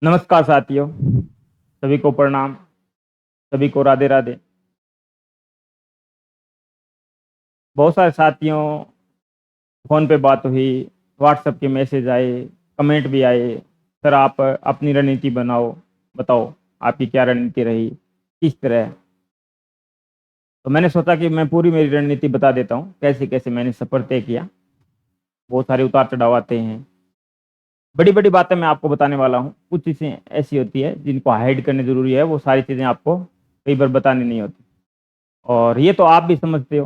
नमस्कार साथियों, सभी को प्रणाम, सभी को राधे राधे। बहुत सारे साथियों फ़ोन पे बात हुई, व्हाट्सएप के मैसेज आए, कमेंट भी आए। सर आप अपनी रणनीति बनाओ, बताओ आपकी क्या रणनीति रही, किस तरह। तो मैंने सोचा कि मैं पूरी मेरी रणनीति बता देता हूँ, कैसे-कैसे मैंने सफ़र तय किया। बहुत सारे उतार-चढ़ाव आते हैं। बड़ी-बड़ी बातें मैं आपको बताने वाला हूँ। कुछ चीज़ें ऐसी होती है जिनको हाइड करनी ज़रूरी है, वो सारी चीज़ें आपको कई बार बतानी नहीं होती। और ये तो आप भी समझते हो,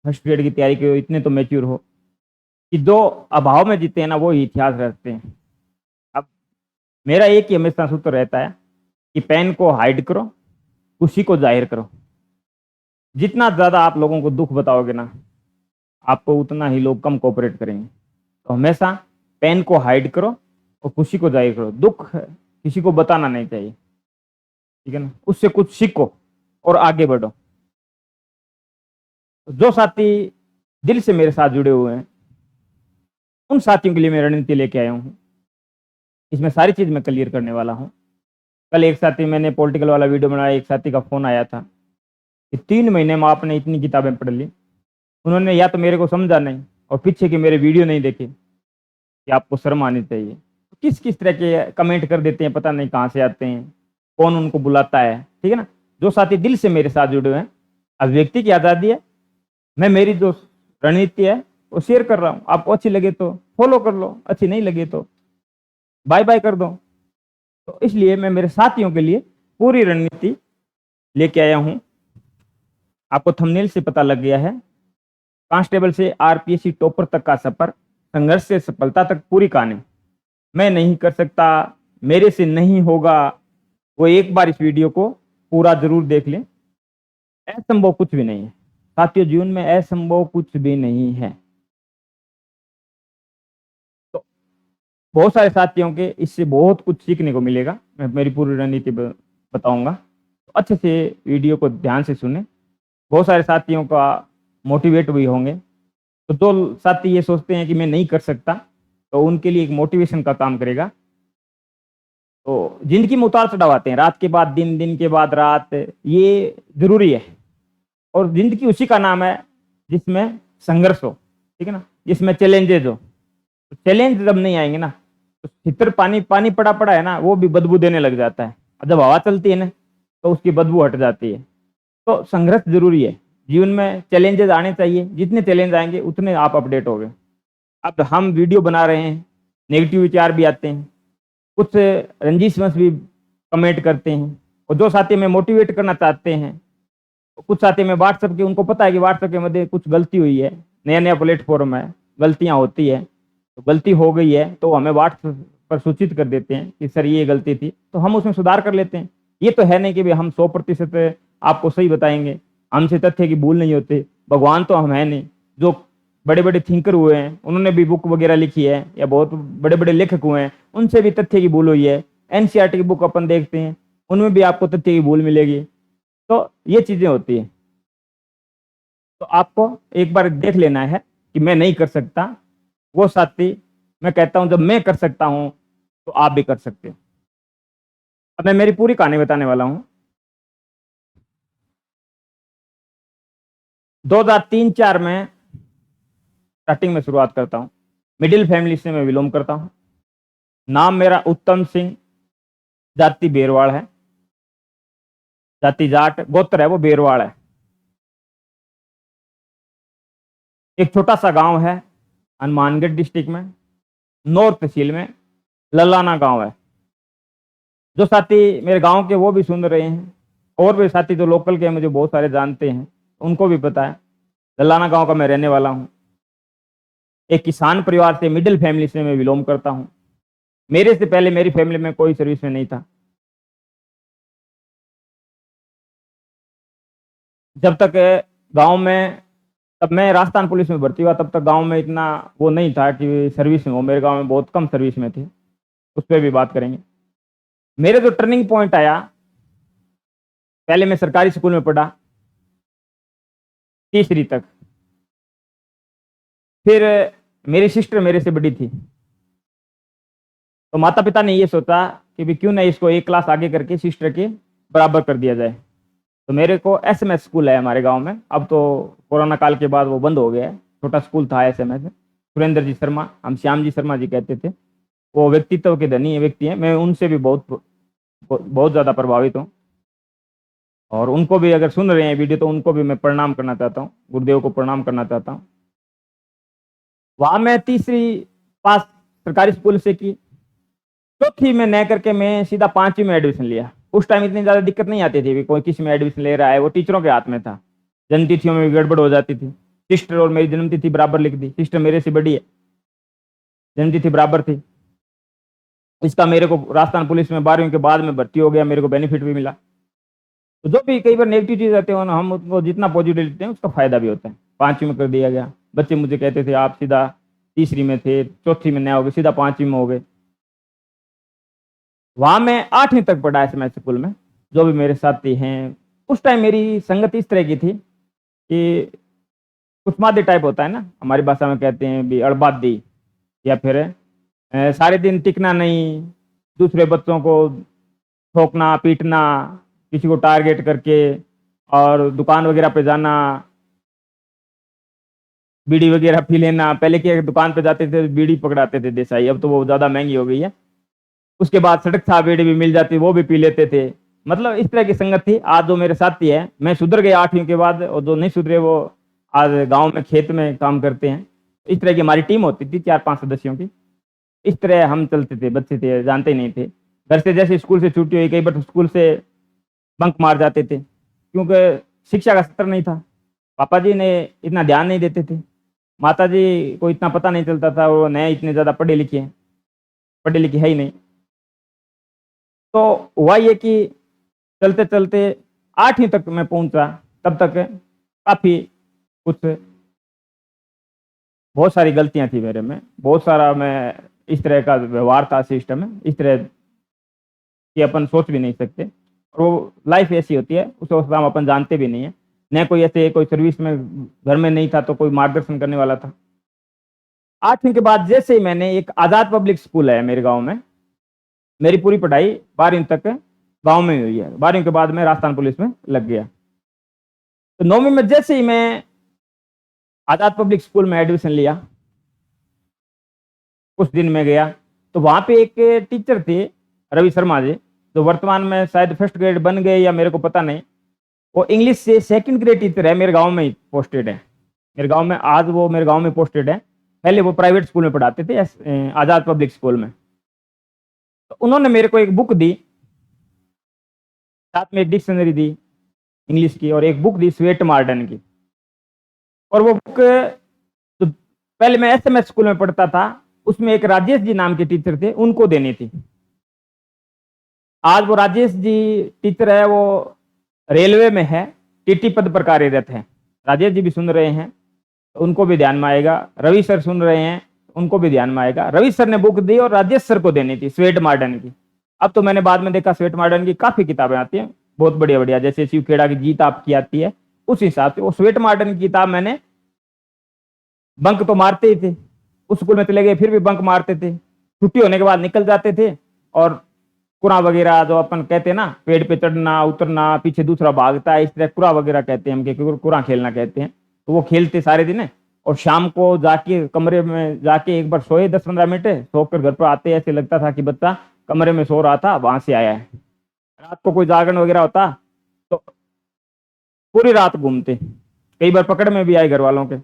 फर्स्ट ग्रेड की तैयारी के हो, इतने तो मैच्योर हो कि जो अभाव में जीते हैं ना, वो ही इतिहास रचते हैं। अब मेरा एक ही हमेशा सूत्र रहता है कि पेन को हाइड करो, खुशी को ज़ाहिर करो। जितना ज़्यादा आप लोगों को दुःख बताओगे ना, आपको उतना ही लोग कम कोऑपरेट करेंगे। तो हमेशा पेन को हाइड करो और खुशी को ज़ाहिर करो। दुःख किसी को बताना नहीं चाहिए, ठीक है ना? उससे कुछ सीखो और आगे बढ़ो। जो साथी दिल से मेरे साथ जुड़े हुए हैं, उन साथियों के लिए मैं रणनीति लेके आया हूँ। इसमें सारी चीज़ मैं क्लियर करने वाला हूँ। कल एक साथी मैंने पॉलिटिकल वाला वीडियो बनाया, एक साथी का फ़ोन आया था कि 3 महीने में आपने इतनी किताबें पढ़ ली। उन्होंने या तो मेरे को समझा नहीं और पीछे के मेरे वीडियो नहीं देखे कि आपको शर्म आनी चाहिए। किस-किस तरह के कमेंट कर देते हैं, पता नहीं कहाँ से आते हैं, कौन उनको बुलाता है, ठीक है ना? जो साथी दिल से मेरे साथ जुड़े हुए हैं, अभिव्यक्ति की आज़ादी है, मैं मेरी जो रणनीति है, वो शेयर कर रहा हूँ। आपको अच्छी लगे तो फॉलो कर लो, अच्छी नहीं लगे तो बाय-बाय कर दो। तो इसलिए मैं मेरे साथियों के लिए पूरी रणनीति लेके आया हूँ। आपको थंबनेल से पता लग गया है, कांस्टेबल से आरपीएससी टॉपर तक का सफर, संघर्ष से सफलता तक पूरी कहानी। मैं नहीं कर सकता, मेरे से नहीं होगा, वो एक बार इस वीडियो को पूरा ज़रूर देख लें। असंभव कुछ भी नहीं है। साथियों, जीवन में असंभव कुछ भी नहीं है। तो बहुत सारे साथियों के इससे बहुत कुछ सीखने को मिलेगा। मैं मेरी पूरी रणनीति बताऊँगा। तो अच्छे से वीडियो को ध्यान से सुनें। बहुत सारे साथियों का मोटिवेट भी होंगे। तो जो साथी ये सोचते हैं कि मैं नहीं कर सकता, तो उनके लिए एक मोटिवेशन का काम करेगा। तो ज़िंदगी में उतार-चढ़ाव आते हैं, रात के बाद दिन, दिन के बाद रात, ये ज़रूरी है। और ज़िंदगी उसी का नाम है जिसमें संघर्ष हो, ठीक है ना? जिसमें चैलेंजेज़ हो। तो चैलेंज जब नहीं आएँगे ना, तो भीतर पानी पानी पड़ा-पड़ा है ना, वो भी बदबू देने लग जाता है। और जब हवा चलती है ना, तो उसकी बदबू हट जाती है। तो संघर्ष ज़रूरी है। जीवन में चैलेंजेज़ आने चाहिए, जितने चैलेंज आएँगे उतने आप अपडेट होगे। अब हम वीडियो बना रहे हैं, नेगेटिव विचार भी आते हैं, कुछ रंजिश-वश भी कमेंट करते हैं और जो साथी हमें मोटिवेट करना चाहते हैं, कुछ साथी में व्हाट्सएप के उनको पता है कि व्हाट्सएप के मध्य कुछ गलती हुई है, नया-नया प्लेटफ़ॉर्म है, गलतियाँ होती है, तो गलती हो गई है तो हमें व्हाट्सएप पर सूचित कर देते हैं कि सर ये गलती थी, तो हम उसमें सुधार कर लेते हैं। ये तो है नहीं कि भई हम 100% आपको सही बताएँगे, हमसे तथ्य की भूल नहीं होती, भगवान तो हम हैं नहीं। जो बड़े-बड़े थिंकर हुए हैं, उन्होंने भी बुक वगैरह लिखी है या बहुत बड़े-बड़े लेखक हुए हैं, उनसे भी तथ्य की भूल हुई है। एनसीईआरटी की बुक अपन देखते हैं, उनमें भी आपको तथ्य की भूल मिलेगी। तो ये चीज़ें होती हैं। तो आपको एक बार देख लेना है कि मैं नहीं कर सकता, वो साथी मैं कहता हूँ जब मैं कर सकता हूँ, तो आप भी कर सकते हो। अब मैं मेरी पूरी कहानी बताने वाला हूँ। 2003-4 में स्टार्टिंग में शुरुआत करता हूँ। मिडिल फैमिली से मैं बिलॉन्ग करता हूँ। नाम मेरा उत्तम सिंह, जाति बेरवाड़ है, जाति जाट, गोत्र है वो बेरवाड़ है। एक छोटा-सा गाँव है, हनुमानगढ़ डिस्ट्रिक्ट में, नौर तहसील में, ललाना गाँव है। जो साथी मेरे गाँव के वो भी सुन रहे हैं, और भी साथी जो लोकल के हैं मुझे बहुत सारे जानते हैं, उनको भी पता है, ललाना गाँव का मैं रहने वाला हूँ। एक किसान परिवार से, मिडिल फैमिली से मैं बिलॉन्ग करता हूँ। मेरे से पहले मेरी फैमिली में कोई सर्विस में नहीं था। जब तक गाँव में, तब मैं राजस्थान पुलिस में भर्ती हुआ, तब तक गाँव में इतना वो नहीं था कि सर्विस में हो, मेरे गाँव में बहुत कम सर्विस में थे, उस पे भी बात करेंगे। मेरा जो टर्निंग पॉइंट आया, पहले मैं सरकारी स्कूल में पढ़ा, तीसरी तक। फिर मेरी सिस्टर मेरे से बड़ी थी, तो माता पिता ने ये सोचा कि भी क्यों ना इसको एक क्लास आगे करके सिस्टर के बराबर कर दिया जाए। तो मेरे को एसएमएस स्कूल है हमारे गांव में, अब तो कोरोना काल के बाद वो बंद हो गया है, छोटा स्कूल था एसएमएस। सुरेंद्र जी शर्मा, हम श्याम जी शर्मा जी कहते थे, वो व्यक्तित्व के धनी व्यक्ति हैं, मैं उनसे भी बहुत बहुत ज़्यादा प्रभावित हूँ। और उनको भी अगर सुन रहे हैं वीडियो तो उनको भी मैं प्रणाम करना चाहता हूँ, गुरुदेव को प्रणाम करना चाहता हूँ। वहाँ मैं तीसरी पास सरकारी स्कूल से की, चौथी में न करके मैं सीधा 5वीं में एडमिशन लिया। उस टाइम इतनी ज़्यादा दिक्कत नहीं आती थी, कोई किस में एडमिशन ले रहा है, वो टीचरों के हाथ में था। जन्म तिथियों में भी गड़बड़ हो जाती थी। सिस्टर और मेरी जन्म तिथि बराबर लिख दी, सिस्टर मेरे से बड़ी है, जन्म तिथि बराबर थी। इसका मेरे को राजस्थान पुलिस में 12वीं के बाद में भर्ती हो गया, मेरे को बेनिफिट भी मिला। तो जो भी कई बार नेगेटिव चीज़ आते हैं हम उसको जितना पॉजिटिव लेते हैं उसका फायदा भी होता है। 5वीं में कर दिया गया। बच्चे मुझे कहते थे आप सीधा तीसरी में थे, चौथी में नया हो गए, सीधा 5वीं में हो गए। वहाँ मैं 8वीं तक पढ़ा एसएमएस स्कूल में। जो भी मेरे साथी हैं, उस टाइम मेरी संगत इस तरह की थी कि कुछ मादे टाइप होता है ना, हमारी भाषा में कहते हैं भी अड़बादी, या फिर सारे दिन टिकना नहीं, दूसरे बच्चों को ठोकना पीटना, किसी को टारगेट करके, और दुकान वगैरह पे जाना, बीड़ी वगैरह पी लेना। पहले के दुकान पे जाते थे बीड़ी पकड़ाते थे देसाई, अब तो वो ज़्यादा महंगी हो गई है। उसके बाद सड़क था बीड़ी भी मिल जाती, वो भी पी लेते थे। मतलब इस तरह की संगत थी। आज जो मेरे साथी है, मैं सुधर गया 8वीं के बाद, और जो नहीं सुधरे वो आज गांव में खेत में काम करते हैं। इस तरह की हमारी टीम होती थी 4-5 सदस्यों की। इस तरह हम चलते थे, बच्चे थे जानते ही नहीं थे। घर से जैसे स्कूल से छुट्टी हुई, कई बार स्कूल से बंक मार जाते थे, क्योंकि शिक्षा का स्तर नहीं था। पापा जी ने इतना ध्यान नहीं देते थे, माता जी को इतना पता नहीं चलता था, वो नए इतने ज़्यादा पढ़े लिखे हैं, पढ़े लिखे है ही नहीं। तो हुआ ये कि चलते चलते 8वीं तक मैं पहुंचा। तब तक काफ़ी कुछ बहुत सारी गलतियां थी मेरे में, बहुत सारा मैं इस तरह का व्यवहार था, सिस्टम है इस तरह कि अपन सोच भी नहीं सकते। और वो लाइफ ऐसी होती है, उस वक्त हम अपन जानते भी नहीं है। न कोई ऐसे कोई सर्विस में घर में नहीं था तो कोई मार्गदर्शन करने वाला था। 8वीं के बाद जैसे ही मैंने, एक आज़ाद पब्लिक स्कूल है मेरे गांव में, मेरी पूरी पढ़ाई 12वीं तक गांव में हुई है। 12वीं के बाद मैं राजस्थान पुलिस में लग गया। तो 9वीं में जैसे ही मैं आज़ाद पब्लिक स्कूल में एडमिशन लिया, कुछ दिन में गया तो वहाँ पे एक टीचर थे रवि शर्मा जी, जो वर्तमान में शायद फर्स्ट ग्रेड बन गए या मेरे को पता नहीं। वो इंग्लिश से 2nd ग्रेड टीचर है, मेरे गांव में ही पोस्टेड है। मेरे गांव में आज वो मेरे गांव में पोस्टेड है। पहले वो प्राइवेट स्कूल में पढ़ाते थे, आज़ाद पब्लिक स्कूल में। तो उन्होंने मेरे को एक बुक दी, साथ में एक डिक्शनरी दी इंग्लिश की, और एक बुक दी स्वेट मार्डन की। और वो बुक, तो पहले मैं एसएमएस स्कूल में पढ़ता था, उसमें एक राजेश जी नाम के टीचर थे, उनको देनी थी। आज वो राजेश जी टीचर है, वो रेलवे में है, टीटी पद पर कार्यरत है। राजेश जी भी सुन रहे हैं तो उनको भी ध्यान में आएगा। रवि सर सुन रहे हैं उनको भी ध्यान में आएगा। रवि सर ने बुक दी और राजेश सर को देनी थी, स्वेट मार्डन की। अब तो मैंने बाद में देखा स्वेट मार्डन की काफ़ी किताबें आती हैं, बहुत बढ़िया बढ़िया, जैसे शिव खेड़ा की जीत आपकी आती है, उस हिसाब से वो स्वेट मार्डन की किताब मैंने, बंक तो मारते ही थे, उस स्कूल में चले गए फिर भी बंक मारते थे, छुट्टी होने के बाद निकल जाते थे। और कुरा वगैरह जो अपन कहते हैं ना, पेड़ पे चढ़ना उतरना, पीछे दूसरा भागता है, इस तरह कुरा वगैरह कहते हैं हम, कुरा खेलना कहते हैं। तो वो खेलते सारे दिन। और शाम को जाके कमरे में जाके एक बार सोए 10-15 मिनट, सोकर घर पर आते ऐसे लगता था कि बच्चा कमरे में सो रहा था, वहां से आया है। रात को कोई जागरण वगैरह होता तो पूरी रात घूमते, कई बार पकड़ में भी आए घर वालों के,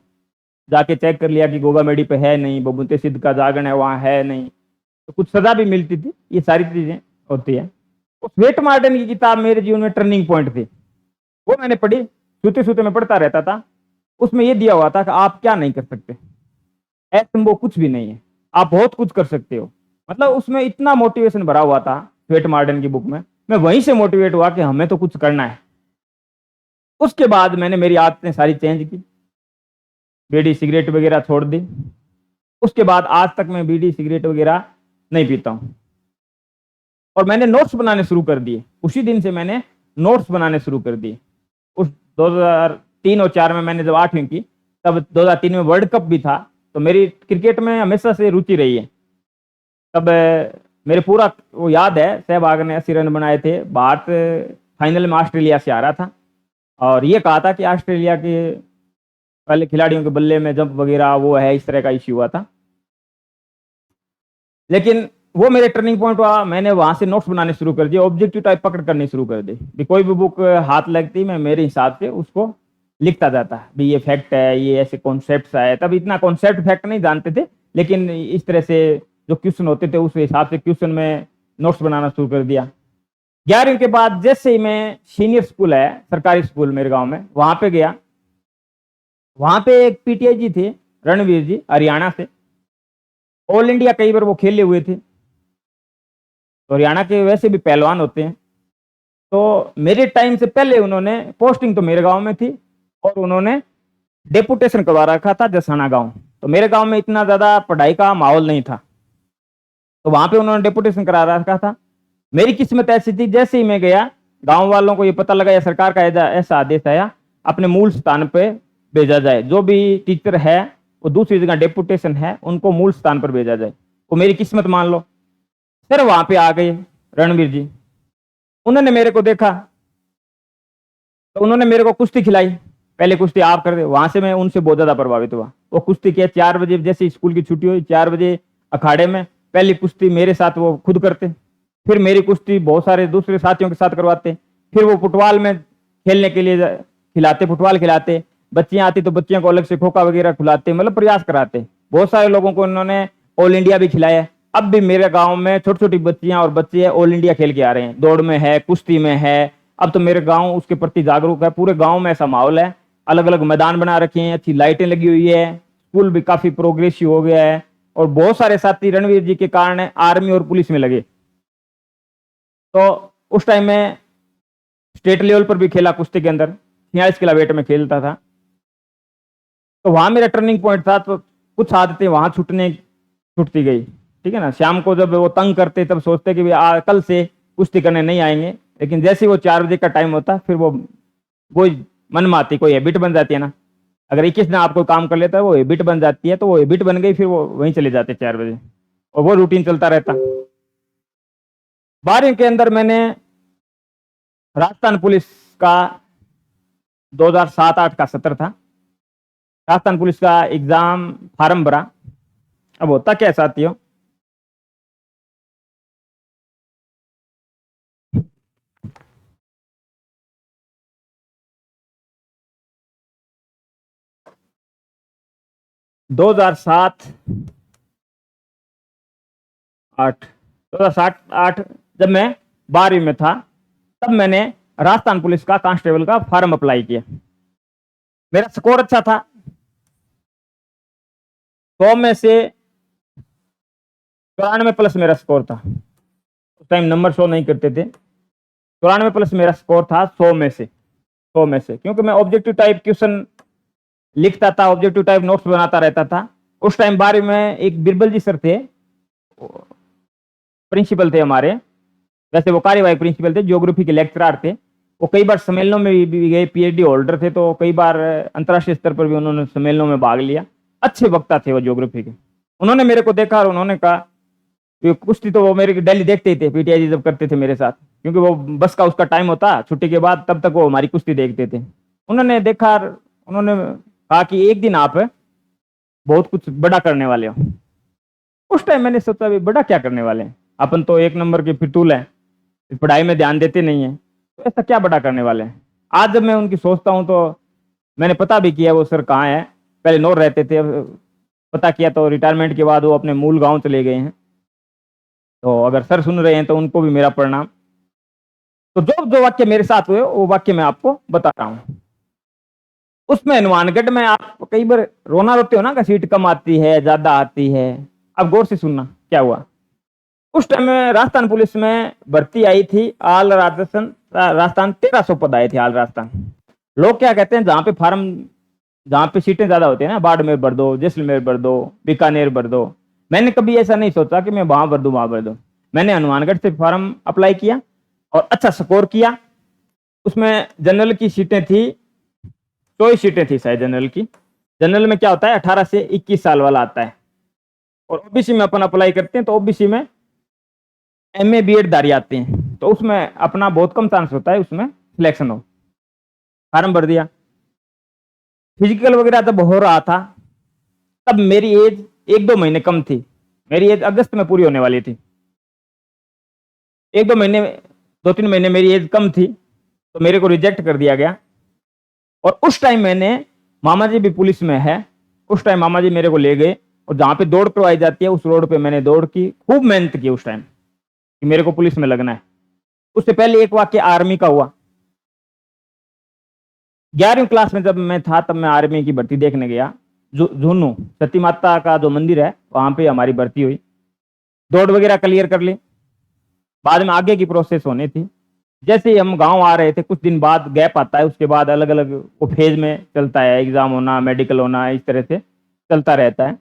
जाके चेक कर लिया कि गोगा मेडी पे है नहीं, बबूते सिद्ध का जागरण है वहाँ है नहीं, तो कुछ सजा भी मिलती थी। ये सारी चीजें होती है। तो स्वेट मार्डन की किताब मेरे जीवन में टर्निंग पॉइंट थी, वो मैंने पढ़ी, सूते सूते में पढ़ता रहता था। उसमें यह दिया हुआ था कि आप क्या नहीं कर सकते, असंभव कुछ भी नहीं है, आप बहुत कुछ कर सकते हो। मतलब उसमें इतना मोटिवेशन भरा हुआ था स्वेट मार्डन की बुक में। मैं वहीं से मोटिवेट हुआ कि हमें तो कुछ करना है। उसके बाद मैंने मेरी आदतें सारी चेंज की, बीड़ी सिगरेट वगैरह छोड़ दी। उसके बाद आज तक मैं बीड़ी सिगरेट वगैरह नहीं पीता हूँ। और मैंने नोट्स बनाने शुरू कर दिए, उसी दिन से मैंने नोट्स बनाने शुरू कर दिए। उस 2003 और 4 में मैंने जब 8वीं की, तब 2003 में वर्ल्ड कप भी था, तो मेरी क्रिकेट में हमेशा से रुचि रही है। तब मेरे पूरा वो याद है, सहवाग ने 80 रन बनाए थे। भारत फाइनल में ऑस्ट्रेलिया से हारा था और ये कहा था कि ऑस्ट्रेलिया के पहले खिलाड़ियों के बल्ले में जंप वगैरह वो है, इस तरह का इश्यू हुआ था। लेकिन वो मेरे टर्निंग पॉइंट हुआ। मैंने वहां से नोट्स बनाने शुरू कर दिए, ऑब्जेक्टिव टाइप पकड़ करनी शुरू कर दी भी। कोई भी बुक हाथ लगती मैं मेरे हिसाब से उसको लिखता जाता भी, ये फैक्ट है, ये ऐसे कॉन्सेप्ट है। तब इतना कॉन्सेप्ट फैक्ट नहीं जानते थे, लेकिन इस तरह से जो क्वेश्चन होते थे उस हिसाब से क्वेश्चन में नोट्स बनाना शुरू कर दिया। 11वीं के बाद जैसे ही मैं सीनियर स्कूल है, सरकारी स्कूल मेरे गांव में, वहां पे गया। वहां पे एक पीटीआई जी थे, रणवीर जी, हरियाणा से। ऑल इंडिया कई बार वो खेले हुए थे, तो हरियाणा के वैसे भी पहलवान होते हैं। तो मेरे टाइम से पहले उन्होंने, पोस्टिंग तो मेरे गांव में थी और उन्होंने डेपुटेशन करवा रखा था जसाना गांव। तो मेरे गांव में इतना ज्यादा पढ़ाई का माहौल नहीं था, तो वहां पे उन्होंने डेपुटेशन करा रखा था। मेरी किस्मत ऐसी थी, जैसे ही मैं गया, गांव वालों को ये पता लगा या सरकार का ऐसा आदेश आया, अपने मूल स्थान पे भेजा जाए। जो भी टीचर है वो दूसरी जगह डेपुटेशन है, उनको मूल स्थान पर भेजा जाए। वो मेरी किस्मत मान लो। सर वहां पे आ गए रणवीर जी, उन्होंने मेरे को देखा तो उन्होंने मेरे को कुश्ती खिलाई। पहले कुश्ती आप कर दे, वहां से मैं उनसे बहुत ज्यादा प्रभावित हुआ। वो कुश्ती किया 4 बजे, जैसे स्कूल की छुट्टी हुई 4 बजे अखाड़े में पहली कुश्ती मेरे साथ वो खुद करते, फिर मेरी कुश्ती बहुत सारे दूसरे साथियों के साथ करवाते, फिर वो फुटबॉल में खेलने के लिए खिलाते, फुटबॉल खिलाते। बच्चियां आती तो बच्चियों को अलग से खोखा वगैरह खिलाते, मतलब प्रयास कराते। बहुत सारे लोगों को उन्होंने ऑल इंडिया भी खिलाया। अब भी मेरे गांव में छोटी छोटी बच्चियां और बच्चे ऑल इंडिया खेल के आ रहे हैं, दौड़ में है, कुश्ती में है। अब तो मेरे गांव उसके प्रति जागरूक है, पूरे गांव में ऐसा माहौल है। अलग अलग मैदान बना रखे हैं, अच्छी लाइटें लगी हुई है, स्कूल भी काफी प्रोग्रेसिव हो गया है। और बहुत सारे साथी रणवीर जी के कारण आर्मी और पुलिस में लगे। तो उस टाइम में स्टेट लेवल पर भी खेला कुश्ती के अंदर, 46 किलो वेट में खेलता था। तो वहां मेरा टर्निंग पॉइंट था। तो कुछ आदतें वहां छूटती गई, ठीक है ना। शाम को जब वो तंग करते तब सोचते कि कल से कुश्ती करने नहीं आएंगे, लेकिन जैसे ही वो 4 बजे का टाइम होता फिर वो मन में आती, कोई हैबिट बन जाती है ना। अगर 21 दिन आपको काम कर लेता है, वो हैबिट बन जाती है, तो वो हैबिट बन गई, फिर वो वहीं चले जाते 4 बजे और वो रूटीन चलता रहता। 12वीं के अंदर मैंने राजस्थान पुलिस का 2007-8 का सत्र था, राजस्थान पुलिस का एग्जाम फार्म भरा। अब होता क्या है साथियों, दो हजार सात आठ 2007-8 जब मैं 12वीं में था, तब मैंने राजस्थान पुलिस का कांस्टेबल का फॉर्म अप्लाई किया। मेरा स्कोर अच्छा था, 100 में से 94 प्लस मेरा स्कोर था। उस टाइम नंबर शो नहीं करते थे। 94 प्लस मेरा स्कोर था 100 में से, क्योंकि मैं ऑब्जेक्टिव टाइप क्वेश्चन लिखता था, ऑब्जेक्टिव टाइप नोट्स बनाता रहता था। उस टाइम 12वीं में एक बिरबल जी सर थे, प्रिंसिपल थे हमारे, वैसे वो कार्यवाही प्रिंसिपल थे, ज्योग्राफी के लेक्चरर थे। वो कई बार सम्मेलनों में भी गए, पीएचडी होल्डर थे, तो कई बार अंतर्राष्ट्रीय स्तर पर भी उन्होंने सम्मेलनों में भाग लिया। अच्छे वक्ता थे वो ज्योग्राफी के। उन्होंने मेरे को देखा और उन्होंने कहा, कुश्ती तो वो मेरे डेली देखते ही थे, पीटीआई जी जब करते थे मेरे साथ, क्योंकि वो बस का उसका टाइम होता छुट्टी के बाद, तब तक वो हमारी कुश्ती देखते थे। उन्होंने देखा, उन्होंने कहा कि एक दिन आप बहुत कुछ बड़ा करने वाले हो। उस टाइम मैंने सोचा भी बड़ा क्या करने वाले हैं, अपन तो 1 नंबर के फितूल हैं, पढ़ाई में ध्यान देते नहीं है, तो ऐसा क्या बड़ा करने वाले हैं। आज जब मैं उनकी सोचता हूँ तो मैंने पता भी किया वो सर कहाँ है। पहले नौर रहते थे, पता किया तो रिटायरमेंट के बाद वो अपने मूल गांव चले गए हैं। तो अगर सर सुन रहे हैं तो उनको भी मेरा प्रणाम। तो जो जो वाक्य मेरे साथ हुए वो वाक्य मैं आपको बता रहा हूँ। उसमें हनुमानगढ़ में आप कई बार रोना रोते हो ना कि सीट कम आती है, ज्यादा आती है। अब गौर से सुनना क्या हुआ। उस टाइम में राजस्थान पुलिस में भर्ती आई थी, आल राजस्थान 1300 पद आए थे, आल राजस्थान। लोग क्या कहते हैं, जहाँ पे सीटें ज्यादा होती है ना, बाड़मेर भर दो, जैसलमेर भर दो, बीकानेर भर दो। मैंने कभी ऐसा नहीं सोचा कि मैं वहां भर दूं, वहां भर दूं। मैंने हनुमानगढ़ से फॉर्म अप्लाई किया और अच्छा स्कोर किया। उसमें जनरल की सीटें थी, 24 सीटें थी शायद जनरल की। जनरल में क्या होता है, 18 से 21 साल वाला आता है, और ओबीसी में अपन अप्लाई करते हैं तो ओबीसी में MA BEd धारी आते हैं, तो उसमें अपना बहुत कम चांस होता है उसमें सिलेक्शन हो। फार्म भर दिया, फिजिकल वगैरह जब हो रहा था तब मेरी एज 1-2 महीने कम थी। मेरी एज अगस्त में पूरी होने वाली थी। 1-2 महीने, 2-3 महीने मेरी एज कम थी, तो मेरे को रिजेक्ट कर दिया गया। और उस टाइम मैंने, मामा जी भी पुलिस में है, उस टाइम मामा जी मेरे को ले गए और जहां पे दौड़ करवाई जाती है उस रोड पे मैंने दौड़ की, खूब मेहनत की उस टाइम कि मेरे को पुलिस में लगना है। उससे पहले एक वाक्य आर्मी का हुआ। 11वीं क्लास में जब मैं था तब मैं आर्मी की भर्ती देखने गया। झुन्नू सती माता का जो मंदिर है वहां पे हमारी भर्ती हुई। दौड़ वगैरह क्लियर कर ली, बाद में आगे की प्रोसेस होनी थी। जैसे ही हम गांव आ रहे थे, कुछ दिन बाद गैप आता है, उसके बाद अलग अलग वो फेज में चलता है, एग्जाम होना, मेडिकल होना, इस तरह से चलता रहता है।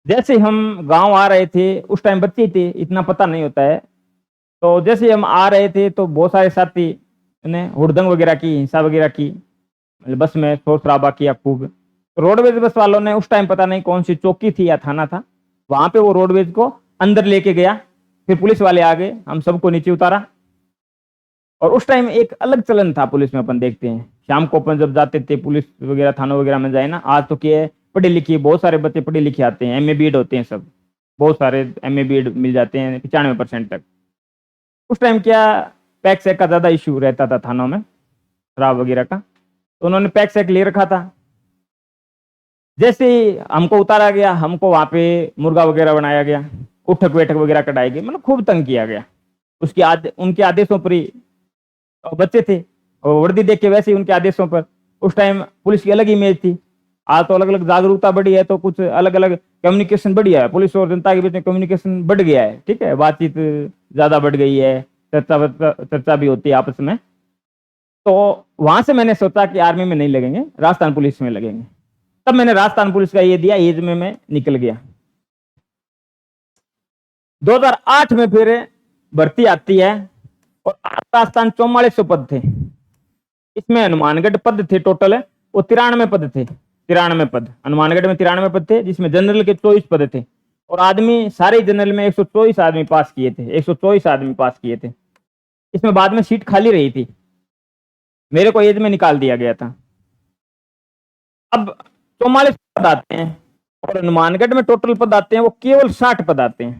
जैसे हम गांव आ रहे थे, उस टाइम बच्चे थे, इतना पता नहीं होता है, तो जैसे हम आ रहे थे तो बहुत सारे साथी ने हुड़दंग वगैरह की, हिंसा वगैरह की, बस में शोर शराबा किया खूब। तो रोडवेज बस वालों ने उस टाइम पता नहीं कौन सी चौकी थी या थाना था, वहां पे वो रोडवेज को अंदर लेके गया। फिर पुलिस वाले आ गए, हम सबको नीचे उतारा। और उस टाइम एक अलग चलन था पुलिस में, अपन देखते हैं शाम को अपन जब जाते थे पुलिस वगैरह थानों वगैरह में जाए ना, आज तो क्या है, पढ़े लिखे बहुत सारे बच्चे पढ़े लिखे आते हैं, MA BEd होते हैं सब, बहुत सारे MA BEd मिल जाते हैं 95% तक। उस टाइम क्या, पैक सैक का ज्यादा इशू रहता था थानों में, शराब वगैरह का, तो उन्होंने पैक सैक ले रखा था। जैसे ही हमको उतारा गया, हमको वहां पे मुर्गा वगैरह बनाया गया, उठक बैठक वगैरह कटाई गई, मतलब खूब तंग किया गया। उनके आदेशों पर ही, और बच्चे थे और वर्दी देख के वैसे ही उनके आदेशों पर, उस टाइम पुलिस की अलग इमेज थी। आज तो अलग अलग जागरूकता बढ़ी है, तो कुछ अलग अलग कम्युनिकेशन बढ़िया है, पुलिस और जनता के बीच में कम्युनिकेशन बढ़ गया है, ठीक है, बातचीत ज्यादा बढ़ गई है, चर्चा भी होती है आपस में। तो वहां से मैंने सोचा कि आर्मी में नहीं लगेंगे, राजस्थान पुलिस में लगेंगे। तब मैंने राजस्थान पुलिस का ये दिया, एज में मैं निकल गया। 2008 में फिर भर्ती आती है और राजस्थान 4400 पद थे। इसमें हनुमानगढ़ पद थे टोटल है, वो 93 पद थे। 93 पद हनुमानगढ़ में 93 पद थे, जिसमें जनरल के 24 पद थे। और आदमी सारे जनरल में 124 आदमी पास किए थे, 124 आदमी पास किए थे। इसमें बाद में सीट खाली रही थी, मेरे को एज में निकाल दिया गया था। अब 44 पद आते हैं और हनुमानगढ़ में टोटल पद आते हैं वो केवल 60 पद आते हैं।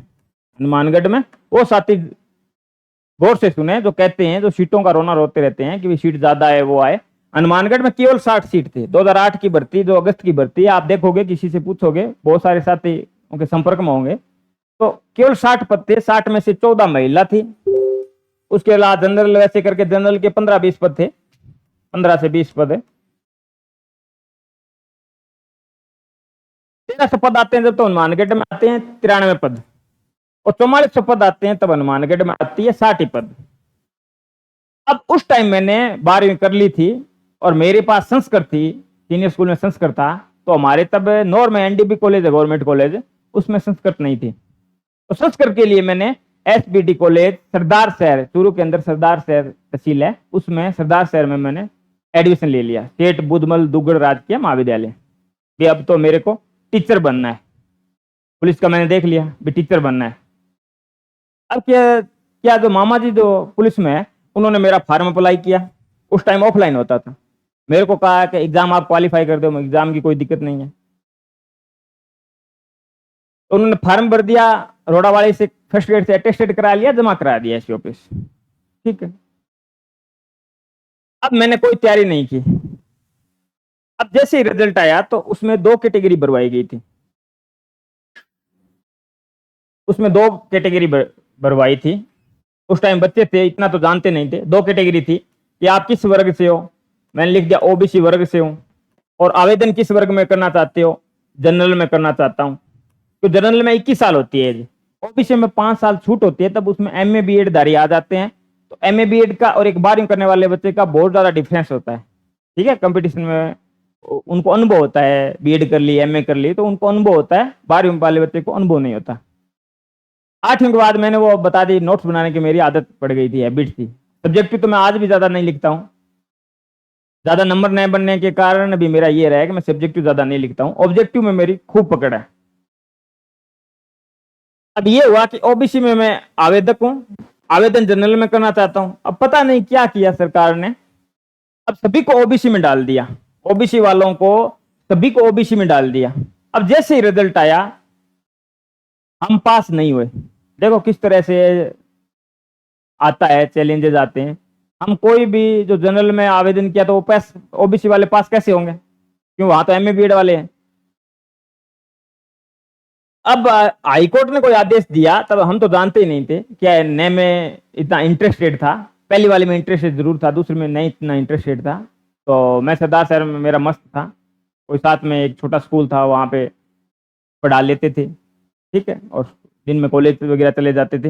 हनुमानगढ़ में वो साथी गौर से सुने जो कहते हैं, जो सीटों का रोना रोते रहते हैं कि सीट ज्यादा है वो आए, हनुमानगढ़ में केवल 60 सीट थे। 2008 की भर्ती, जो अगस्त की भर्ती है, आप देखोगे किसी से पूछोगे, बहुत सारे साथी उनके संपर्क में होंगे, तो केवल 60 पद थे। 60 में से 14 महिला थी। उसके अलावा जनरल, वैसे करके जनरल के 15-20 पद थे, 15 से 20 पद है। 1300 पद आते हैं जब, तो हनुमानगढ़ में आते हैं 93 पद, और 4400 पद आते हैं तब हनुमानगढ़ में आती है 60 पद। अब उस टाइम मैंने 12वीं कर ली थी और मेरे पास संस्कृत थी, सीनियर स्कूल में संस्कृत था, तो हमारे तब नौर में NDB कॉलेज है, गवर्नमेंट कॉलेज, उसमें संस्कृत नहीं थी। तो संस्कृत के लिए मैंने SBD कॉलेज सरदार शहर, चूरू के अंदर सरदार शहर तहसील है, उसमें सरदार शहर में मैंने एडमिशन ले लिया, सेठ बुधमल दुग्गड़ राजकीय महाविद्यालय। भी अब तो मेरे को टीचर बनना है, पुलिस का मैंने देख लिया भी टीचर बनना है। अब क्या क्या जो मामा जी जो पुलिस में है, उन्होंने मेरा फार्म अप्लाई किया। उस टाइम ऑफलाइन होता था। मेरे को कहा कि एग्जाम आप क्वालिफाई कर दो, एग्जाम की कोई दिक्कत नहीं है। तो उन्होंने फार्म भर दिया, रोडावाड़ी से फर्स्ट ग्रेड से अटेस्टेड करा लिया, जमा करा दिया एसपी ऑफिस, ठीक है। अब मैंने कोई तैयारी नहीं की। अब जैसे ही रिजल्ट आया तो उसमें 2 कैटेगरी भरवाई गई थी, उसमें 2 कैटेगरी भरवाई थी। उस टाइम बच्चे थे, इतना तो जानते नहीं थे। 2 कैटेगरी थी कि आप किस वर्ग से हो, मैंने लिख दिया OBC वर्ग से हूं। और आवेदन किस वर्ग में करना चाहते हो, जनरल में करना चाहता हूं। तो जनरल में 21 साल होती है एज, OBC में 5 साल छूट होती है, तब उसमें MA BEd धारी आ जाते हैं। तो MA BEd का और एक 12वीं करने वाले बच्चे का बहुत ज्यादा डिफरेंस होता है, ठीक है। कंपटीशन में उनको अनुभव होता है, BEd कर ली, MA कर ली, तो उनको अनुभव होता है, 12वीं वाले बच्चे को अनुभव नहीं होता। 8वीं के बाद मैंने वो बता दी, नोट्स बनाने की मेरी आदत पड़ गई थी, हैबिट थी। सब्जेक्टिव तो मैं आज भी ज्यादा नहीं लिखता हूँ, ज्यादा नंबर नहीं बनने के कारण भी मेरा ये रहा है कि मैं सब्जेक्टिव ज्यादा नहीं लिखता हूँ, ऑब्जेक्टिव में मेरी खूब पकड़ है। अब ये हुआ कि ओबीसी में मैं आवेदक हूं, आवेदन जनरल में करना चाहता हूं। अब पता नहीं क्या किया सरकार ने, अब सभी को ओबीसी में डाल दिया, ओबीसी वालों को सभी को ओबीसी में डाल दिया। अब जैसे ही रिजल्ट आया हम पास नहीं हुए। देखो किस तरह से आता है, चैलेंजेस आते हैं। हम कोई भी जो जनरल में आवेदन किया तो वो पास, ओबीसी वाले पास कैसे होंगे, क्यों वहां तो एमए बीएड वाले हैं। अब हाईकोर्ट ने कोई आदेश दिया, तब हम तो जानते ही नहीं थे क्या नए में इतना इंटरेस्टेड था। पहली वाली में इंटरेस्टेड जरूर था, दूसरी में नहीं इतना इंटरेस्टेड था। तो मैं सरदार शहर में मेरा मस्त था, कोई साथ में एक छोटा स्कूल था वहाँ पे पढ़ा लेते थे, ठीक है, और दिन में कॉलेज वगैरह चले जाते थे।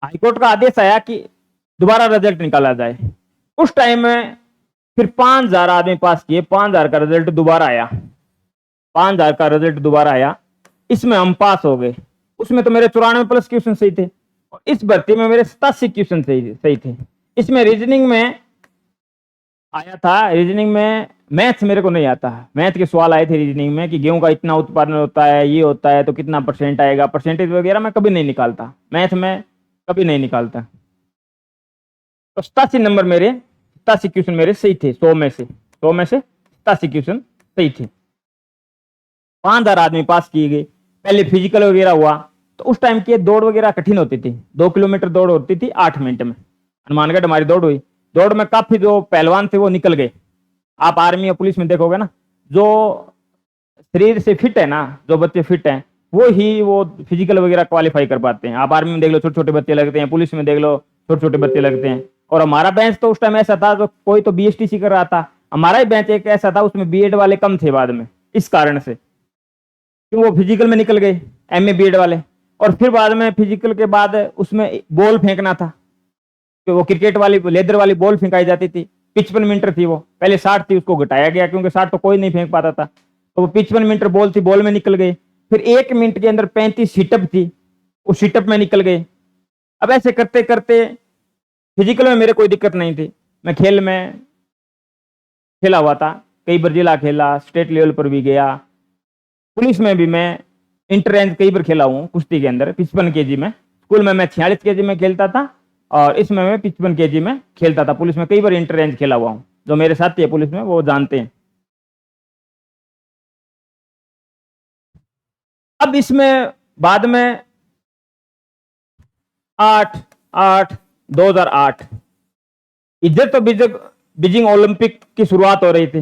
हाईकोर्ट का आदेश आया कि दोबारा रिजल्ट निकाला जाए। उस टाइम में फिर 5,000 आदमी पास किए, 5,000 का रिजल्ट दोबारा आया, 5,000 का रिजल्ट दोबारा आया। इसमें हम पास हो गए। उसमें तो मेरे 94+ क्वेश्चन सही थे, और इस भर्ती में मेरे 87 क्वेश्चन सही थे। इसमें रीजनिंग में आया था, रीजनिंग में मैथ्स मेरे को नहीं आता। मैथ के सवाल आए थे रीजनिंग में कि गेहूं का इतना उत्पादन होता है, ये होता है तो कितना परसेंट आएगा, परसेंटेज वगैरह मैं कभी नहीं निकालता, मैथ में कभी नहीं निकालता। तो 87 नंबर मेरे, 87 क्वेश्चन मेरे सही थे, 100 में से 87 क्वेश्चन सही थे। 5,000 आदमी पास किए गए। पहले फिजिकल वगैरह हुआ, तो उस टाइम की दौड़ वगैरह कठिन होती थी। 2 किलोमीटर दौड़ होती थी 8 मिनट में। हनुमानगढ़ हमारी दौड़ हुई, दौड़ में काफी जो पहलवान थे वो निकल गए। आप आर्मी और पुलिस में देखोगे ना, जो शरीर से फिट है ना, जो बच्चे फिट हैं वो ही वो फिजिकल वगैरह क्वालिफाई कर पाते हैं। आप आर्मी में देख लो छोटे छोटे बच्चे लगते हैं, पुलिस में देख लो छोटे छोटे बच्चे लगते हैं। और हमारा बेंच तो उस टाइम ऐसा था, जो कोई तो बीएसटीसी कर रहा था, हमारा ही बेंच एक ऐसा था उसमें बीएड वाले कम थे बाद में, इस कारण से क्यों वो फिजिकल में निकल गए, एमए बीएड वाले। और फिर बाद में फिजिकल के बाद उसमें बॉल फेंकना था, कि वो क्रिकेट वाली लेदर वाली बॉल फेंकाई जाती थी। 55 मीटर थी वो, पहले 60 थी, उसको घटाया गया क्योंकि 60 तो कोई नहीं फेंक पाता था। तो वो 55 मीटर बॉल थी, बॉल में निकल गए। फिर 1 मिनट के अंदर 35 सीटअप थी, उस सीटअप में निकल गए। अब ऐसे करते करते फिजिकल में मेरे कोई दिक्कत नहीं थी, मैं खेल में खेला हुआ था, कई बार जिला खेला, स्टेट लेवल पर भी गया। पुलिस में भी मैं इंटर रेंज कई बार खेला हूँ कुश्ती के अंदर 55 केजी में। स्कूल में मैं 46 केजी में खेलता था, और इसमें मैं 55 केजी में खेलता था। पुलिस में कई बार इंटर रेंज खेला हुआ हूँ, जो मेरे साथी है पुलिस में वो जानते हैं। अब इसमें बाद में 8/8/2008 इधर तो बीजिंग ओलंपिक की शुरुआत हो रही थी,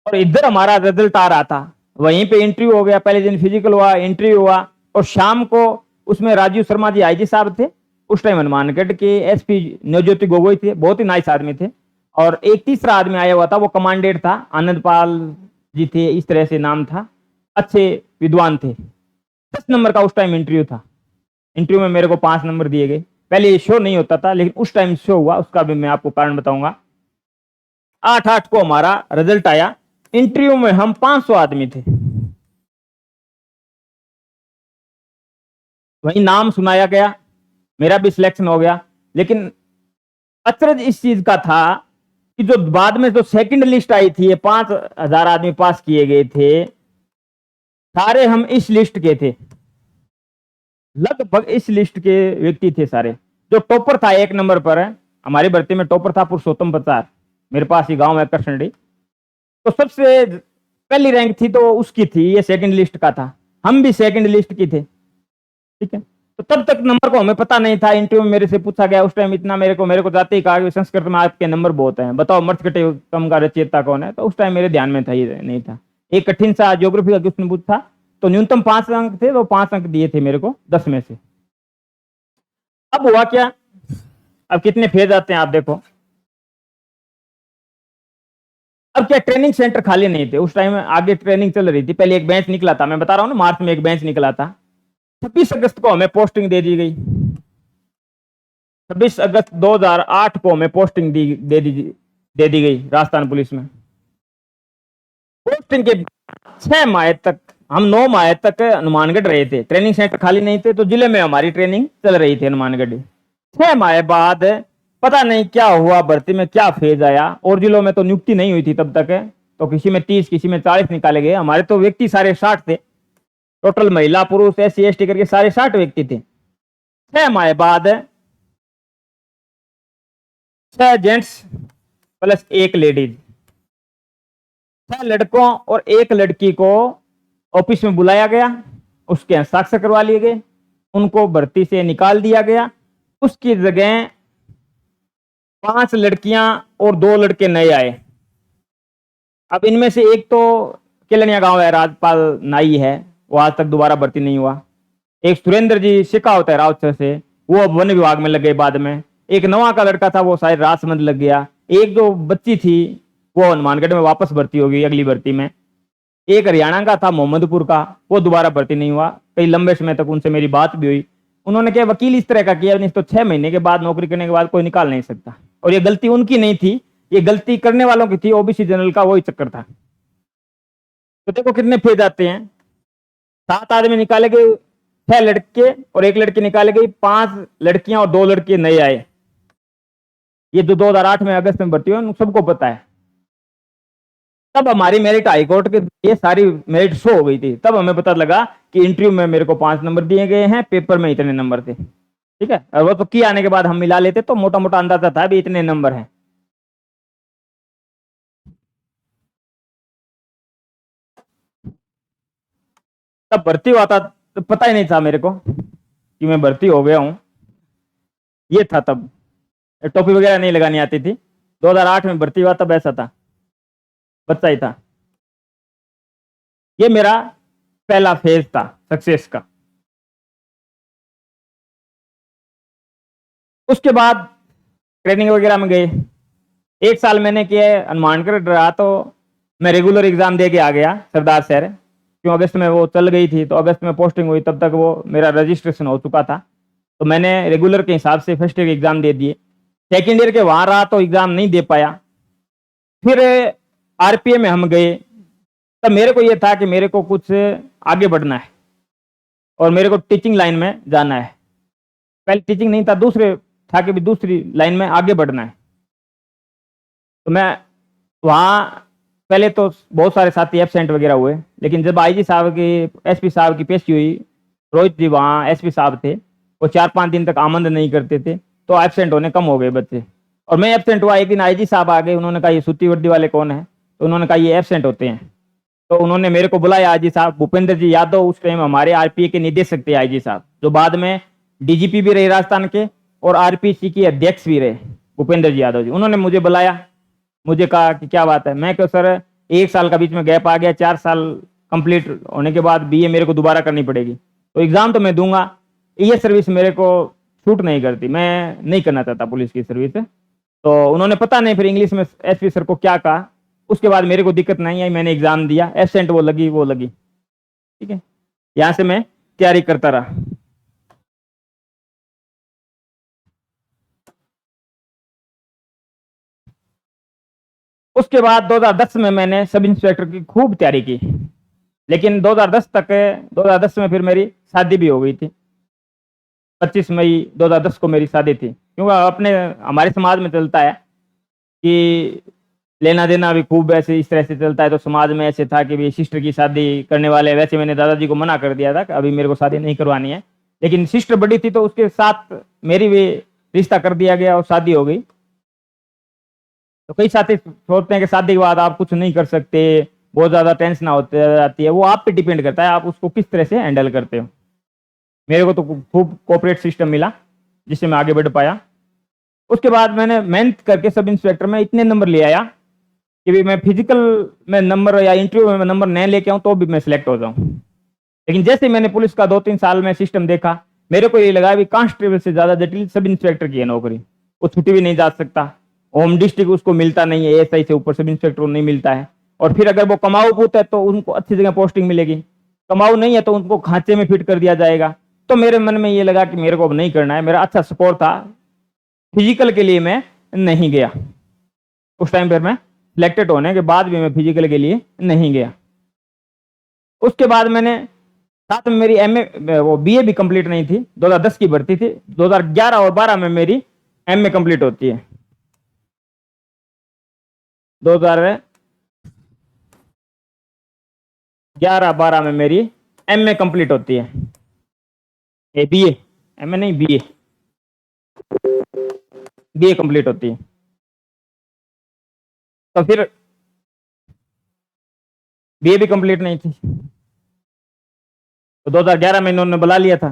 और इधर हमारा रिजल्ट आ रहा था। वहीं पे इंटरव्यू हो गया, पहले दिन फिजिकल हुआ, इंटरव्यू हुआ, और शाम को उसमें राजीव शर्मा जी आईजी साहब थे उस टाइम, हनुमानगढ़ के एसपी नवज्योति गोगोई थे, बहुत ही नाइस आदमी थे। और एक तीसरा आदमी आया हुआ था, वो कमांडेंट था, आनंद पाल जी थे, इस तरह से नाम था, अच्छे विद्वान थे। 10 नंबर का उस टाइम इंटरव्यू था। इंटरव्यू में मेरे को 5 नंबर दिए गए। पहले ये शो नहीं होता था, लेकिन उस टाइम शो हुआ, उसका भी मैं आपको कारण बताऊंगा। 8/8 को हमारा रिजल्ट आया। इंटरव्यू में हम 500 आदमी थे, वही नाम सुनाया गया, मेरा भी सिलेक्शन हो गया। लेकिन अचरज इस चीज का था कि जो बाद में जो सेकंड लिस्ट आई थी, ये 5,000 आदमी पास किए गए थे, सारे हम इस लिस्ट के थे, लगभग इस लिस्ट के व्यक्ति थे सारे। जो टॉपर था 1 नंबर पर है हमारी भर्ती में, टॉपर था पुरुषोत्तम बचार, मेरे पास ही गांव है करसंडी। तो सबसे पहली रैंक थी तो उसकी थी, ये सेकंड लिस्ट का था, हम भी सेकंड लिस्ट की थे, ठीक है। तो तब तक नंबर को हमें पता नहीं था। इंटरव्यू में मेरे से पूछा गया उस टाइम इतना, मेरे को जाते ही कहा कि संस्कृत में आपके नंबर बहुत हैं, बताओ मर्थकटे कम का रचयिता कौन है। तो उस टाइम मेरे ध्यान में था, ये नहीं था। एक कठिन सा ज्योग्राफी का क्वेश्चन पूछा, तो न्यूनतम 5 अंक थे, तो 5 अंक दिए थे मेरे को 10 में से। अब हुआ क्या, अब कितने फेज आते हैं आप देखो। अब क्या, ट्रेनिंग सेंटर खाली नहीं थे उस टाइम, आगे ट्रेनिंग चल रही थी। पहले एक बेंच निकला था, मैं बता रहा हूँ ना, मार्च में एक बेंच निकला था। 26 अगस्त को हमें पोस्टिंग दे दी गई। 26 अगस्त 2008 को हमें पोस्टिंग दे दी गई राजस्थान पुलिस में। पोस्टिंग के 6 माह तक, हम 9 माह तक हनुमानगढ़ रहे थे, ट्रेनिंग सेंटर खाली नहीं थे, तो जिले में हमारी ट्रेनिंग चल रही थी हनुमानगढ़। 6 माह बाद पता नहीं क्या हुआ, भर्ती में क्या फेज आया, और जिलों में तो नियुक्ति नहीं हुई थी तब तक। तो किसी में 30, किसी में 40 निकाले गए। हमारे तो व्यक्ति सारे 60 थे, टोटल महिला पुरुष SC ST करके सारे 60 व्यक्ति थे। 6 माह बाद 6 जेंट्स प्लस 1 लेडीज, 6 लड़कों और 1 लड़की को ऑफिस में बुलाया गया, उसके हस्ताक्षर करवा लिए गए, उनको भर्ती से निकाल दिया गया। उसकी जगह 5 लड़कियां और 2 लड़के नए आए। अब इनमें से एक तो केलनिया गांव है, राजपाल नाई है, वो आज तक दोबारा भर्ती नहीं हुआ। एक सुरेंद्र जी शेखावत है राउत से, वो अब वन विभाग में लग गए बाद में। एक नवा का लड़का था, वो शायद राजसमंद लग गया। एक जो बच्ची थी वो हनुमानगढ़ में वापस भर्ती होगी अगली भर्ती में। एक हरियाणा का था मोहम्मदपुर का, वो दोबारा भर्ती नहीं हुआ। कई लंबे समय तक उनसे मेरी बात भी हुई। उन्होंने क्या वकील इस तरह का किया, नहीं तो 6 महीने के बाद नौकरी करने के बाद कोई निकाल नहीं सकता। और ये गलती उनकी नहीं थी, ये गलती करने वालों की थी, ओबीसी जनरल का वही चक्कर था। तो देखो कितने फेज आते हैं। 7 आदमी निकाले गए, 6 लड़के और 1 लड़की निकाले गई, 5 लड़कियां और 2 लड़के नए आए। ये जो 2008 में अगस्त में भर्ती हुए उन सबको पता है। तब हमारी मेरिट हाईकोर्ट के ये सारी मेरिट शो हो गई थी। तब हमें पता लगा कि इंटरव्यू में मेरे को 5 नंबर दिए गए हैं, पेपर में इतने नंबर थे। ठीक है, और वो तो की आने के बाद हम मिला लेते तो मोटा मोटा अंदाजा था भी इतने नंबर हैं। तब भर्ती हुआ था तो पता ही नहीं था मेरे को कि मैं भर्ती हो गया हूं। ये था तब, टोपी वगैरह नहीं लगानी आती थी। 2008 में भर्ती हुआ तब ऐसा था, बच्चा ही था। ये मेरा पहला फेज था सक्सेस का। उसके बाद ट्रेनिंग वगैरह में गए, 1 साल मैंने किया हनुमानगढ़ रहा, तो मैं रेगुलर एग्जाम दे के आ गया सरदार शहर, क्यों अगस्त में वो चल गई थी, तो अगस्त में पोस्टिंग हुई, तब तक वो मेरा रजिस्ट्रेशन हो चुका था। तो मैंने रेगुलर के हिसाब से फर्स्ट ईयर एग्जाम दे दिए। सेकेंड ईयर के वहां रहा तो एग्जाम नहीं दे पाया। फिर आरपीए में हम गए, तब मेरे को ये था कि मेरे को कुछ आगे बढ़ना है और मेरे को टीचिंग लाइन में जाना है। पहले टीचिंग नहीं था, दूसरे था कि भी दूसरी लाइन में आगे बढ़ना है। तो मैं वहाँ पहले तो बहुत सारे साथी एब्सेंट वगैरह हुए, लेकिन जब आईजी साहब की एसपी साहब की पेशी हुई, रोहित जी वहाँ एसपी साहब थे, वो 4-5 दिन तक आमंद नहीं करते थे, तो एब्सेंट होने कम हो गए बच्चे। और मैं एब्सेंट हुआ, एक दिन आईजी साहब आ गए, उन्होंने कहा ये सूती वर्दी वाले कौन है, तो उन्होंने कहा ये एब्सेंट होते हैं। तो उन्होंने मेरे को बुलाया, आईजी साहब भूपेंद्र जी यादव, उस टाइम हमारे आरपीए के निदेशक थे आईजी साहब, जो बाद में डीजीपी भी रहे राजस्थान के और आरपीसी की अध्यक्ष भी रहे, भूपेंद्र जी यादव जी। उन्होंने मुझे बुलाया, मुझे कहा कि क्या बात है। मैं कहा सर 1 साल का बीच में गैप आ गया, 4 साल कंप्लीट होने के बाद बीए मेरे को दोबारा करनी पड़ेगी, तो एग्जाम तो मैं दूंगा, ये सर्विस मेरे को छूट नहीं करती, मैं नहीं करना चाहता पुलिस की सर्विस। तो उन्होंने पता नहीं फिर इंग्लिश में एसपी सर को क्या कहा, उसके बाद मेरे को दिक्कत नहीं आई, मैंने एग्जाम दिया, एब्सेंट वो लगी। ठीक है, यहाँ से मैं तैयारी करता रहा। उसके बाद 2010 में मैंने सब इंस्पेक्टर की खूब तैयारी की, लेकिन 2010 में फिर मेरी शादी भी हो गई थी। 25 मई 2010 को मेरी शादी थी, क्योंकि अपने हमारे समाज में चलता है कि लेना देना भी खूब ऐसे इस तरह से चलता है। तो समाज में ऐसे था कि भी सिस्टर की शादी करने वाले, वैसे मैंने दादाजी को मना कर दिया था कि अभी मेरे को शादी नहीं करवानी है, लेकिन सिस्टर बड़ी थी तो उसके साथ मेरी भी रिश्ता कर दिया गया और शादी हो गई। तो कई साथी सोचते हैं कि शादी के बाद आप कुछ नहीं कर सकते, बहुत ज्यादा टेंशन होती जाती है, वो आप पे डिपेंड करता है आप उसको किस तरह से हैंडल करते हो। मेरे को तो खूब कोऑपरेट सिस्टम मिला जिससे मैं आगे बढ़ पाया। उसके बाद मैंने मेहनत करके सब इंस्पेक्टर में इतने नंबर ले आया कि भी मैं फिजिकल में नंबर या इंटरव्यू में नंबर नहीं लेके आऊँ तो भी मैं सिलेक्ट हो जाऊँ। लेकिन जैसे मैंने पुलिस का 2-3 साल में सिस्टम देखा, मेरे को ये लगा भी कांस्टेबल से ज्यादा जटिल सब इंस्पेक्टर की है नौकरी, वो छुट्टी भी नहीं जा सकता, होम डिस्ट्रिक्ट उसको मिलता नहीं है, एएसआई से ऊपर सब इंस्पेक्टर को नहीं मिलता है, और फिर अगर वो कमाऊ पूत है तो उनको अच्छी जगह पोस्टिंग मिलेगी, कमाऊ नहीं है तो उनको खांचे में फिट कर दिया जाएगा। तो मेरे मन में ये लगा कि मेरे को अब नहीं करना है, मेरा अच्छा स्कोर था, फिजिकल के लिए मैं नहीं गया। उस टाइम पर मैं सिलेक्टेड होने के बाद भी मैं फिजिकल के लिए नहीं गया। उसके बाद मैंने साथ में मेरी एमए वो बीए भी कंप्लीट नहीं थी, 2010 की भर्ती थी, 2011 और 12 में मेरी एमए कंप्लीट होती है। 2000 11-12 में मेरी एमए कंप्लीट होती है, ए बीए, एमए नहीं बीए, बीए कंप्लीट होती है। तो फिर बीए भी कंप्लीट नहीं थी, तो 2011 में इन्होंने बुला लिया था।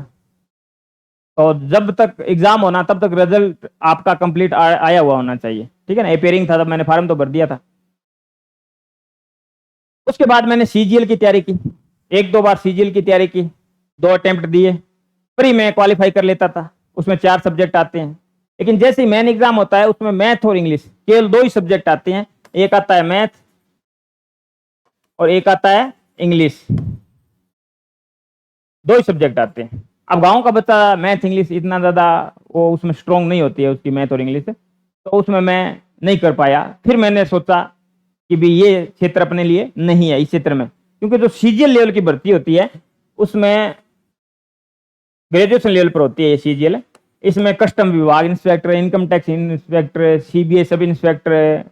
तो जब तक एग्जाम होना तब तक रिजल्ट आपका कंप्लीट आया हुआ होना चाहिए, ठीक है ना। अपेयरिंग था तब मैंने फार्म तो भर दिया था। उसके बाद मैंने सीजीएल की तैयारी की, 1-2 बार सीजीएल की तैयारी की, 2 अटेम्प्ट दिए, प्री में क्वालिफाई कर लेता था। उसमें 4 सब्जेक्ट आते हैं, लेकिन जैसे ही मेन एग्जाम होता है उसमें मैथ और इंग्लिश केवल 2 ही सब्जेक्ट आते हैं, एक आता है मैथ और एक आता है इंग्लिश, 2 ही सब्जेक्ट आते हैं। अब गांव का बच्चा मैथ इंग्लिश इतना ज्यादा वो उसमें स्ट्रांग नहीं होती है उसकी मैथ और इंग्लिश, तो उसमें मैं नहीं कर पाया। फिर मैंने सोचा कि भी ये क्षेत्र अपने लिए नहीं है इस क्षेत्र में, क्योंकि जो सीजीएल लेवल की भर्ती होती है उसमें ग्रेजुएशन लेवल पर होती है ये सीजीएल। इसमें कस्टम विभाग inspector, income tax inspector, CBI sub inspector,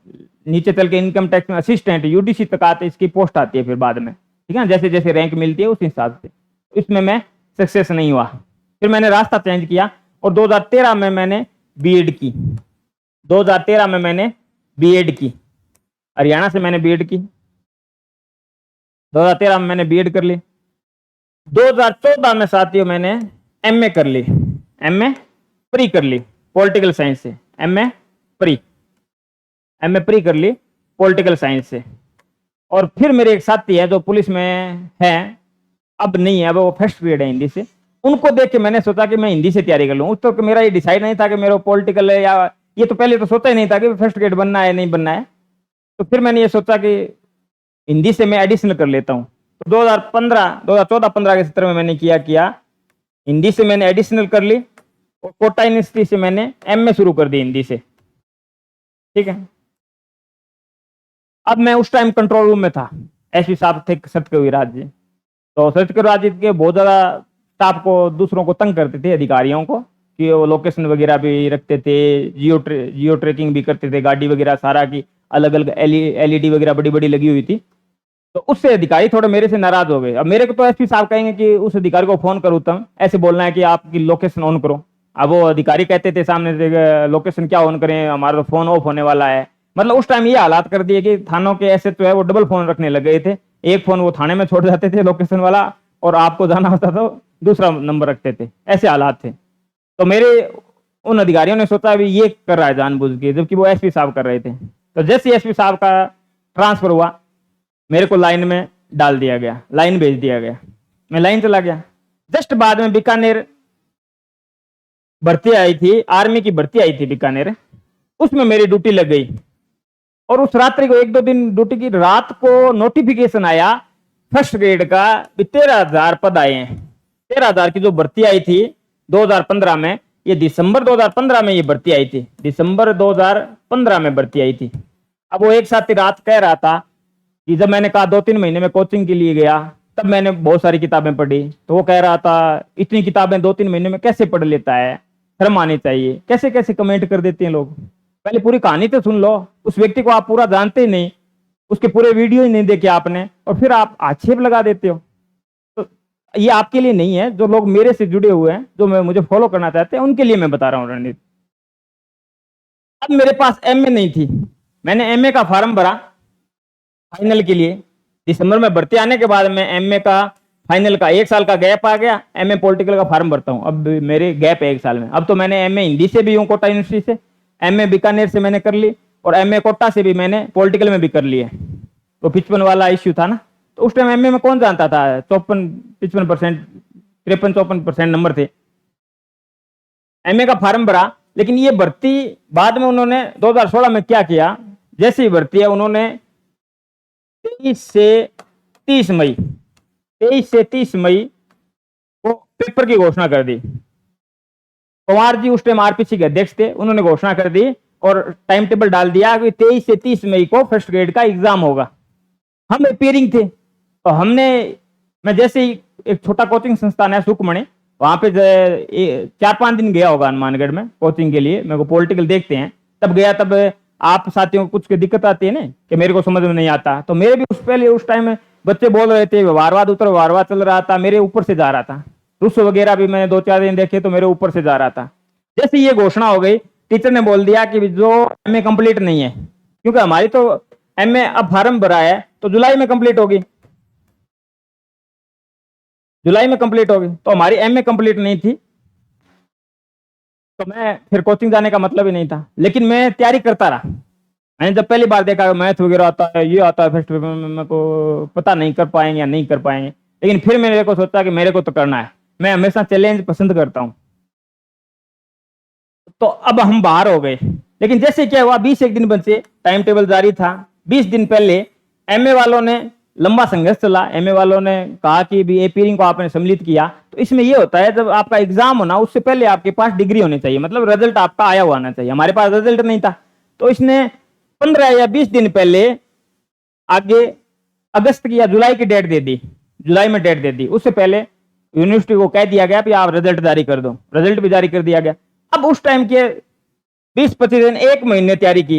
नीचे चल के इनकम टैक्स में असिस्टेंट, यूडीसी तक आते इसकी पोस्ट आती है फिर बाद में, ठीक है ना, जैसे जैसे रैंक मिलती है उस हिसाब से। इसमें मैं सक्सेस नहीं हुआ, फिर मैंने रास्ता चेंज किया और 2013 में मैंने बीएड की, 2013 में मैंने बीएड की, हरियाणा से मैंने बीएड की, 2013 में मैंने बीएड कर ली। 2014 में साथियों मैंने एमए कर ली, एमए प्री कर ली पॉलिटिकल साइंस से, एमए प्री कर ली पॉलिटिकल साइंस से। और फिर मेरे एक साथी है जो पुलिस में है, अब नहीं है, अब वो फर्स्ट ग्रेड है हिंदी से, उनको देख के मैंने सोचा कि मैं हिंदी से तैयारी कर लूँ। उस तो मेरा ये डिसाइड नहीं था कि मेरा पॉलिटिकल है, या ये तो पहले तो सोचा ही नहीं था कि फर्स्ट ग्रेड बनना है नहीं बनना है। तो फिर मैंने ये सोचा कि हिंदी से मैं एडिशनल कर लेता हूँ। तो 2014-15 के सत्र में मैंने किया हिंदी से मैंने एडिशनल कर ली और कोटा यूनिवर्सिटी से मैंने एमए शुरू कर दी हिंदी से, ठीक है। अब मैं उस टाइम कंट्रोल रूम में था, एसपी साहब थे सत्यकविराज जी। तो सत्यकविराज जी के बहुत ज्यादा स्टाफ को दूसरों को तंग करते थे, अधिकारियों को, कि वो लोकेशन वगैरह भी रखते थे, जियो ट्रैकिंग भी करते थे, गाड़ी वगैरह सारा की अलग अलग एलईडी वगैरह बड़ी बड़ी लगी हुई थी। तो उससे अधिकारी थोड़े मेरे से नाराज हो गए। अब मेरे को तो एसपी साहब कहेंगे कि उस अधिकारी को फोन करो, तुम ऐसे बोलना है कि आपकी लोकेशन ऑन करो। अब वो अधिकारी कहते थे सामने से लोकेशन क्या ऑन करें, हमारा तो फोन ऑफ होने वाला है। मतलब उस टाइम ये हालात कर दिए कि थानों के ऐसे तो है वो डबल फोन रखने लग गए थे, एक फोन वो थाने में छोड़ जाते थे लोकेशन वाला, और आपको जाना होता तो दूसरा नंबर रखते थे, ऐसे हालात थे। तो मेरे उन अधिकारियों ने सोचा अभी ये कर रहा है जानबूझ के, जबकि वो एसपी साहब कर रहे थे। तो जैसे एसपी साहब का ट्रांसफर हुआ मेरे को लाइन में डाल दिया गया, लाइन भेज दिया गया, मैं लाइन चला गया। जस्ट बाद में बीकानेर भर्ती आई थी, आर्मी की भर्ती आई थी बीकानेर, उसमें मेरी ड्यूटी लग गई। और उस रात्रि को 1-2 दिन ड्यूटी की, रात को नोटिफिकेशन आया फर्स्ट ग्रेड का, 13,000 पद आए हैं। 13,000 की जो भर्ती आई थी 2015 में, ये दिसंबर 2015 में ये भर्ती आई थी, दिसंबर 2015 में भर्ती आई थी। अब वो एक साथी रात कह रहा था कि जब मैंने कहा 2-3 महीने में कोचिंग के लिए गया, तब मैंने बहुत सारी किताबें पढ़ी। तो वो कह रहा था इतनी किताबें 2-3 महीने में कैसे पढ़ लेता है, शर्म आनी चाहिए, कैसे कैसे कमेंट कर देते हैं लोग। पहले पूरी कहानी तो सुन लो, उस व्यक्ति को आप पूरा जानते ही नहीं, उसके पूरे वीडियो ही नहीं देखे आपने, और फिर आप आक्षेप लगा देते हो। तो ये आपके लिए नहीं है, जो लोग मेरे से जुड़े हुए हैं, जो मुझे फॉलो करना चाहते हैं, उनके लिए मैं बता रहा हूँ रणनीति। अब मेरे पास एमए नहीं थी, मैंने एमए का फॉर्म भरा फाइनल के लिए। दिसंबर में भर्ती आने के बाद में एमए का फाइनल का 1 साल का गैप आ गया, एमए पॉलिटिकल का फॉर्म भरता हूँ। अब मेरे गैप है 1 साल में। अब तो मैंने एमए हिंदी से भी हूँ कोटा यूनिवर्सिटी से, एमए बीकानेर से मैंने कर ली, और एमए कोटा से भी मैंने पॉलिटिकल में भी कर लिया। तो 55 वाला इश्यू था ना, तो उस टाइम एमए में कौन जानता था, 54-55%, 53-54% नंबर थे। एमए का फॉर्म भरा, लेकिन ये भर्ती बाद में उन्होंने 2016 में क्या किया, जैसे ही भर्ती है उन्होंने 23 से 30 मई को पेपर की घोषणा कर दी। कुमार जी उस टाइम आरपीसी के अध्यक्ष थे, उन्होंने घोषणा कर दी और टाइम टेबल डाल दिया कि 23 से 30 मई को फर्स्ट ग्रेड का एग्जाम होगा। हम अपेयरिंग थे, तो मैं जैसे ही एक छोटा कोचिंग संस्थान है सुखमणि, वहां पे 4-5 दिन गया होगा हनुमानगढ़ में कोचिंग के लिए, मेरे को पॉलिटिकल देखते हैं तब गया। तब आप साथियों को कुछ दिक्कत आती है ना कि मेरे को समझ में नहीं आता, तो मेरे भी उस टाइम बच्चे बोल रहे थे व्यवहारवाद उत्तर व्यवहारवाद चल रहा था, मेरे ऊपर से जा रहा था। रुस वगैरह भी मैंने 2-4 दिन देखे तो मेरे ऊपर से जा रहा था। जैसे ये घोषणा हो गई, टीचर ने बोल दिया कि जो एमए कंप्लीट नहीं है, क्योंकि हमारी तो एमए अब फार्म भरा है तो जुलाई में कंप्लीट होगी, जुलाई में कंप्लीट होगी, तो हमारी एमए कंप्लीट नहीं थी, तो मैं फिर कोचिंग जाने का मतलब ही नहीं था। लेकिन मैं तैयारी करता रहा। मैंने जब पहली बार देखा मैथ वगैरह आता है, ये आता है, फर्स्ट पेपर में मेरे को पता नहीं कर पाएंगे या नहीं कर पाएंगे, लेकिन फिर मैंने को सोचा कि मेरे को तो करना है। मैं हमेशा चैलेंज पसंद करता हूँ। तो अब हम बाहर हो गए, लेकिन जैसे क्या हुआ, 20 एक दिन बचे, टाइम टेबल जारी था। 20 दिन पहले एमए वालों ने लंबा संघर्ष चला, एमए वालों ने कहा कि भी एपीयरिंग को आपने सम्मिलित किया। तो इसमें ये होता है जब आपका एग्जाम होना उससे पहले आपके पास डिग्री होनी चाहिए, मतलब रिजल्ट आपका आया हुआ आना चाहिए। हमारे पास रिजल्ट नहीं था, तो इसने 15 या 20 दिन पहले आगे अगस्त की या जुलाई की डेट दे दी, जुलाई में डेट दे दी। उससे पहले यूनिवर्सिटी को कह दिया गया कि आप रिजल्ट जारी कर दो, रिजल्ट भी जारी कर दिया गया। अब उस टाइम के 20-25 दिन, एक महीने तैयारी की।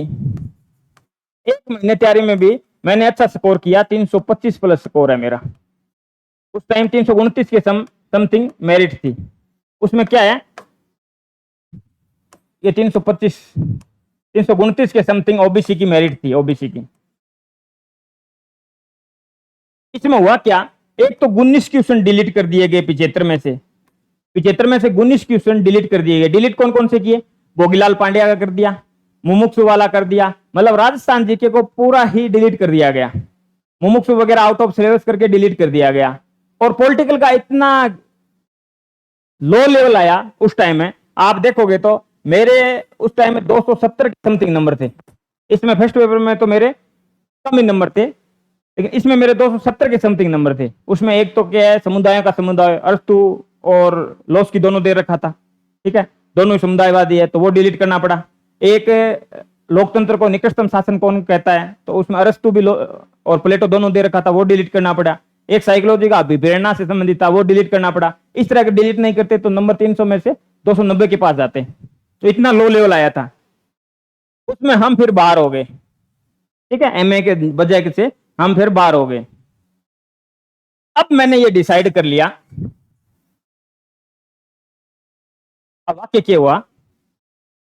एक महीने तैयारी में भी मैंने अच्छा स्कोर किया, 325 प्लस स्कोर है मेरा। उस टाइम 329 के समथिंग मेरिट थी। उसमें क्या है, ये 329 के समथिंग ओबीसी की मेरिट थी, ओबीसी की। इसमें हुआ क्या, एक तो 19 क्वेश्चन डिलीट कर दिए गए 75 में से, 75 में से 19 क्वेश्चन डिलीट कर दिए गए। डिलीट कौन कौन से किए, भोगीलाल पांड्या का कर दिया, मुमुक्षु वाला कर दिया, मतलब राजस्थान जीके को पूरा ही डिलीट कर दिया गया। मुमुक्षु वगैरह आउट ऑफ सिलेबस करके डिलीट कर दिया गया। और पॉलिटिकल का इतना लो लेवल आया उस टाइम में, आप देखोगे तो मेरे उस टाइम में 270 के समथिंग नंबर थे। इसमें फर्स्ट पेपर में तो मेरे कम ही नंबर थे, लेकिन इसमें मेरे 270 के समथिंग नंबर थे। उसमें एक तो क्या है, समुदायों का समुदाय अरस्तु और लोस की दोनों दे रखा था, ठीक है, दोनों ही समुदायवादी है, तो वो डिलीट करना पड़ा। एक लोकतंत्र को निकृष्टतम शासन कौन कहता है, तो उसमें अरस्तु भी और प्लेटो दोनों दे रखा था, वो डिलीट करना पड़ा। एक साइकोलॉजी का अभिप्रेरणा से संबंधित था, वो डिलीट करना पड़ा। इस तरह के डिलीट नहीं करते तो नंबर 300 में से 290 के पास जाते, तो इतना लो लेवल आया था। उसमें हम फिर बाहर हो गए, ठीक है, एमए के बजाय से हम फिर बाहर हो गए। अब मैंने ये डिसाइड कर लिया, अब वाक्य क्या हुआ,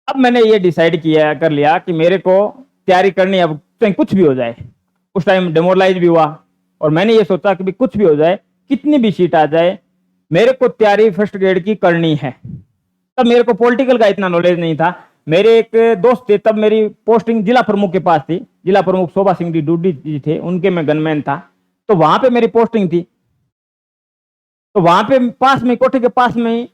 अब मैंने ये डिसाइड किया कर लिया कि मेरे को तैयारी करनी, अब चाहे कुछ भी हो जाए। उस टाइम डेमोरलाइज भी हुआ और मैंने ये सोचा कि भी कुछ भी हो जाए, कितनी भी सीट आ जाए, मेरे को तैयारी फर्स्ट ग्रेड की करनी है। तब मेरे को पॉलिटिकल का इतना नॉलेज नहीं था। मेरे एक दोस्त थे, तब मेरी पोस्टिंग जिला प्रमुख के पास थी, जिला प्रमुख शोभा सिंह डी डूडी जी थे, उनके मैं गनमैन था, तो वहां पे मेरी पोस्टिंग थी। तो वहां पे पास में, कोठी के पास में ही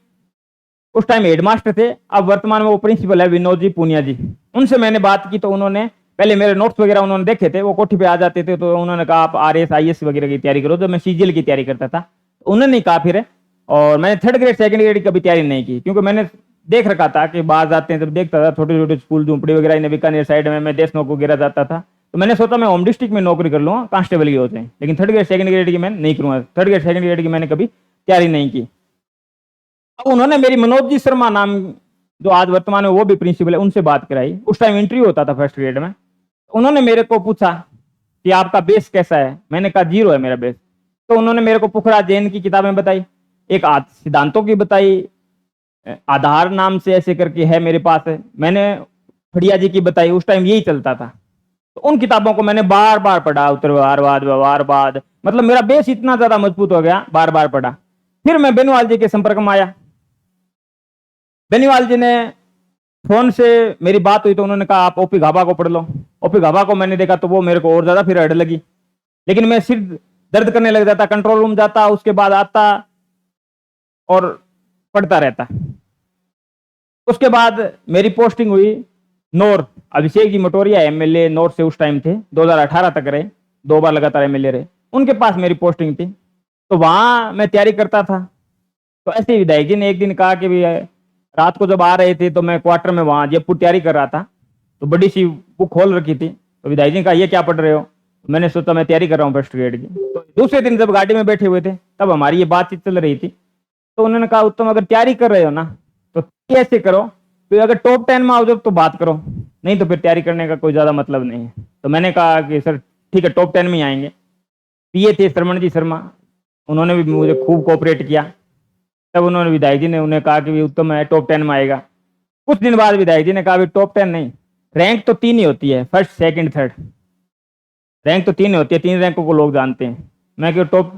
उस टाइम हेडमास्टर थे, अब वर्तमान में वो प्रिंसिपल है, विनोद जी पूनिया जी। उनसे मैंने बात की तो उन्होंने पहले मेरे नोट्स वगैरह उन्होंने देखे थे, वो कोठी पे आ जाते थे, तो उन्होंने कहा आप आरएस आईएएस वगैरह की तैयारी करो। तो मैं सीजीएल की तैयारी करता था, उन्होंने नहीं कहा फिर। और मैंने थर्ड ग्रेड सेकंड ग्रेड की कभी तैयारी नहीं की, क्योंकि मैंने देख रखा था कि बाहर जाते हैं, जब देखता था छोटे छोटे स्कूल झुंपड़ी वगैरह इन बीकानेर साइड में, मैं देश नौक वगैरह जाता था, तो मैंने सोचा मैं होम डिस्ट्रिक्ट में नौकरी कर लूंगा, कांस्टेबल की होते हैं, लेकिन थर्ड ग्रेड सेकंड ग्रेड की मैं नहीं करूंगा। थर्ड ग्रेड सेकंड ग्रेड की मैंने कभी तैयारी नहीं की। अब उन्होंने मेरी मनोज जी शर्मा नाम, जो आज वर्तमान में वो भी प्रिंसिपल है, उनसे बात कराई। उस टाइम इंटरव्यू होता था फर्स्ट ग्रेड में। उन्होंने मेरे को पूछा कि आपका बेस कैसा है, मैंने कहा 0 है मेरा बेस। तो उन्होंने मेरे को पुखराज जैन की किताबें बताई, एक सिद्धांतों की बताई, आधार नाम से ऐसे करके है मेरे पास है, मैंने फड़िया जी की बताई। उस टाइम यही चलता था, तो उन किताबों को मैंने बार बार पढ़ा, उत्तर व्यवहारवाद, व्यवहारवाद, मतलब मेरा बेस इतना ज्यादा मजबूत हो गया, बार बार पढ़ा। फिर मैं बेनीवाल जी के संपर्क में आया। बेनीवाल जी ने फोन से मेरी बात हुई तो उन्होंने कहा आप ओपी घाबा को पढ़ लो। ओपी घाबा को मैंने देखा तो वो मेरे को और ज्यादा फिर अड़ लगी, लेकिन मैं सिर दर्द करने लग जाता, कंट्रोल रूम जाता, उसके बाद आता और पढ़ता रहता। उसके बाद मेरी पोस्टिंग हुई नौर, अभिषेक जी मटोरिया एमएलए नौर से उस टाइम थे, 2018 तक रहे, 2 बार लगातार एमएलए रहे, उनके पास मेरी पोस्टिंग थी। तो वहां मैं तैयारी करता था। तो ऐसे विधायक जी ने एक दिन कहा कि भी रात को जब आ रहे थे तो मैं क्वार्टर में वहां जयपुर तैयारी कर रहा था, तो बड़ी सी बुक खोल रखी थी। तो विधायक जी ने कहा ये क्या पढ़ रहे हो, मैंने सोचा मैं तैयारी कर रहा हूँ फर्स्ट ग्रेड की। तो दूसरे दिन जब गाड़ी में बैठे हुए थे तब हमारी ये बातचीत चल रही थी, तो उन्होंने कहा उत्तम अगर तैयारी कर रहे हो ना तो कैसे करो, तो अगर टॉप 10 में आओ जब तो बात करो, नहीं तो फिर तैयारी करने का कोई ज्यादा मतलब नहीं है। तो मैंने कहा कि सर ठीक है टॉप 10 में ही आएंगे। पीए थे श्रवण जी शर्मा, उन्होंने भी मुझे खूब कोऑपरेट किया। तब उन्होंने विधायक जी ने उन्हें कहा कि भी उत्तम है, टॉप 10 में आएगा। कुछ दिन बाद विधायक जी ने कहा भी टॉप 10 नहीं, रैंक तो 3 ही होती है, फर्स्ट सेकंड थर्ड, रैंक तो 3 ही होती है, 3 रैंकों को लोग जानते हैं, मैं कि टॉप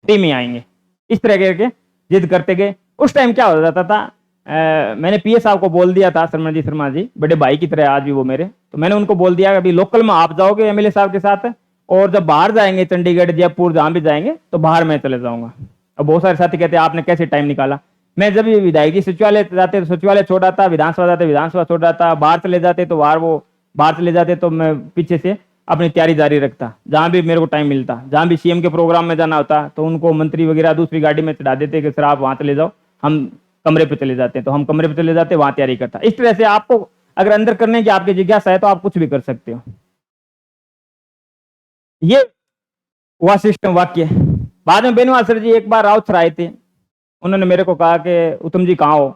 3 में आएंगे। इस तरह करके जिद करते गए। उस टाइम क्या हो जाता था, मैंने पीए साहब को बोल दिया था, शर्मा जी शर्मा जी बड़े भाई की तरह आज भी वो मेरे, तो मैंने उनको बोल दिया कि अभी लोकल में आप जाओगे एमएलए साहब के साथ, और जब बाहर जाएंगे चंडीगढ़ जयपुर जहां भी जाएंगे तो बाहर मैं चले जाऊंगा। अब बहुत सारे साथी कहते हैं आपने कैसे टाइम निकाला। मैं जब भी विधायक जी सचिवालय जाते तो सचिवालय छोड़ आता, विधानसभा जाते विधानसभा छोड़ आता, बाहर चले जाते तो बाहर चले जाते तो मैं पीछे से अपनी तैयारी जारी रखता, जहां भी मेरे को टाइम मिलता। जहां भी सीएम के प्रोग्राम में जाना होता तो उनको मंत्री वगैरह दूसरी गाड़ी में चढ़ा देते कि सर आप वहां चले जाओ, हम कमरे पे चले जाते हैं, तो हम कमरे पे चले जाते वहां तैयारी करता। इस तरह से आपको अगर अंदर करने की आपकी जिज्ञासा है तो आप कुछ भी कर सकते हो। ये हुआ सिस्टम वाक्य। बाद में बेनीवाल सर जी एक बार राउत सर आए थे, उन्होंने मेरे को कहा कि उत्तम जी कहाँ हो,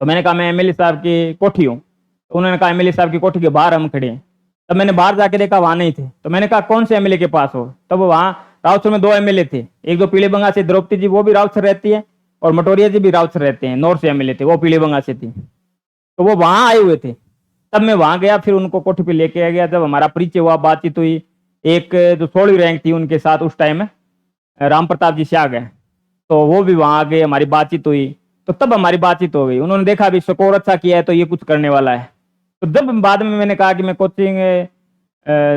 तो मैंने कहा मैं एमएलए साहब की कोठी हूँ। तो उन्होंने कहा एमएलए साहब की कोठी के बाहर हम खड़े हैं। तब मैंने बाहर जाके देखा वहां नहीं थे, तो मैंने कहा कौन से एमएलए के पास हो। तब वहां राउत सर में 2 एमएलए थे, एक जो पीले बंगा से द्रौपदी जी वो भी राउत सर रहती है, और मटोरिया जी भी राउत सर रहते हैं, नॉर्थ से एमएलए थे, वो पीले बंगा से थी, तो वो वहां आए हुए थे। तब मैं वहां गया, फिर उनको कोठी पे लेके आ गया। जब हमारा परिचय हुआ, बातचीत हुई, एक जो 16वीं रैंक थी उनके साथ उस टाइम राम प्रताप जी से आ गए, तो वो भी वहां आ गए, हमारी बातचीत हुई। तो तब हमारी बातचीत हो गई, उन्होंने देखा भी स्कोर अच्छा किया है तो ये कुछ करने वाला है। तो जब बाद में मैंने कहा कि मैं कोचिंग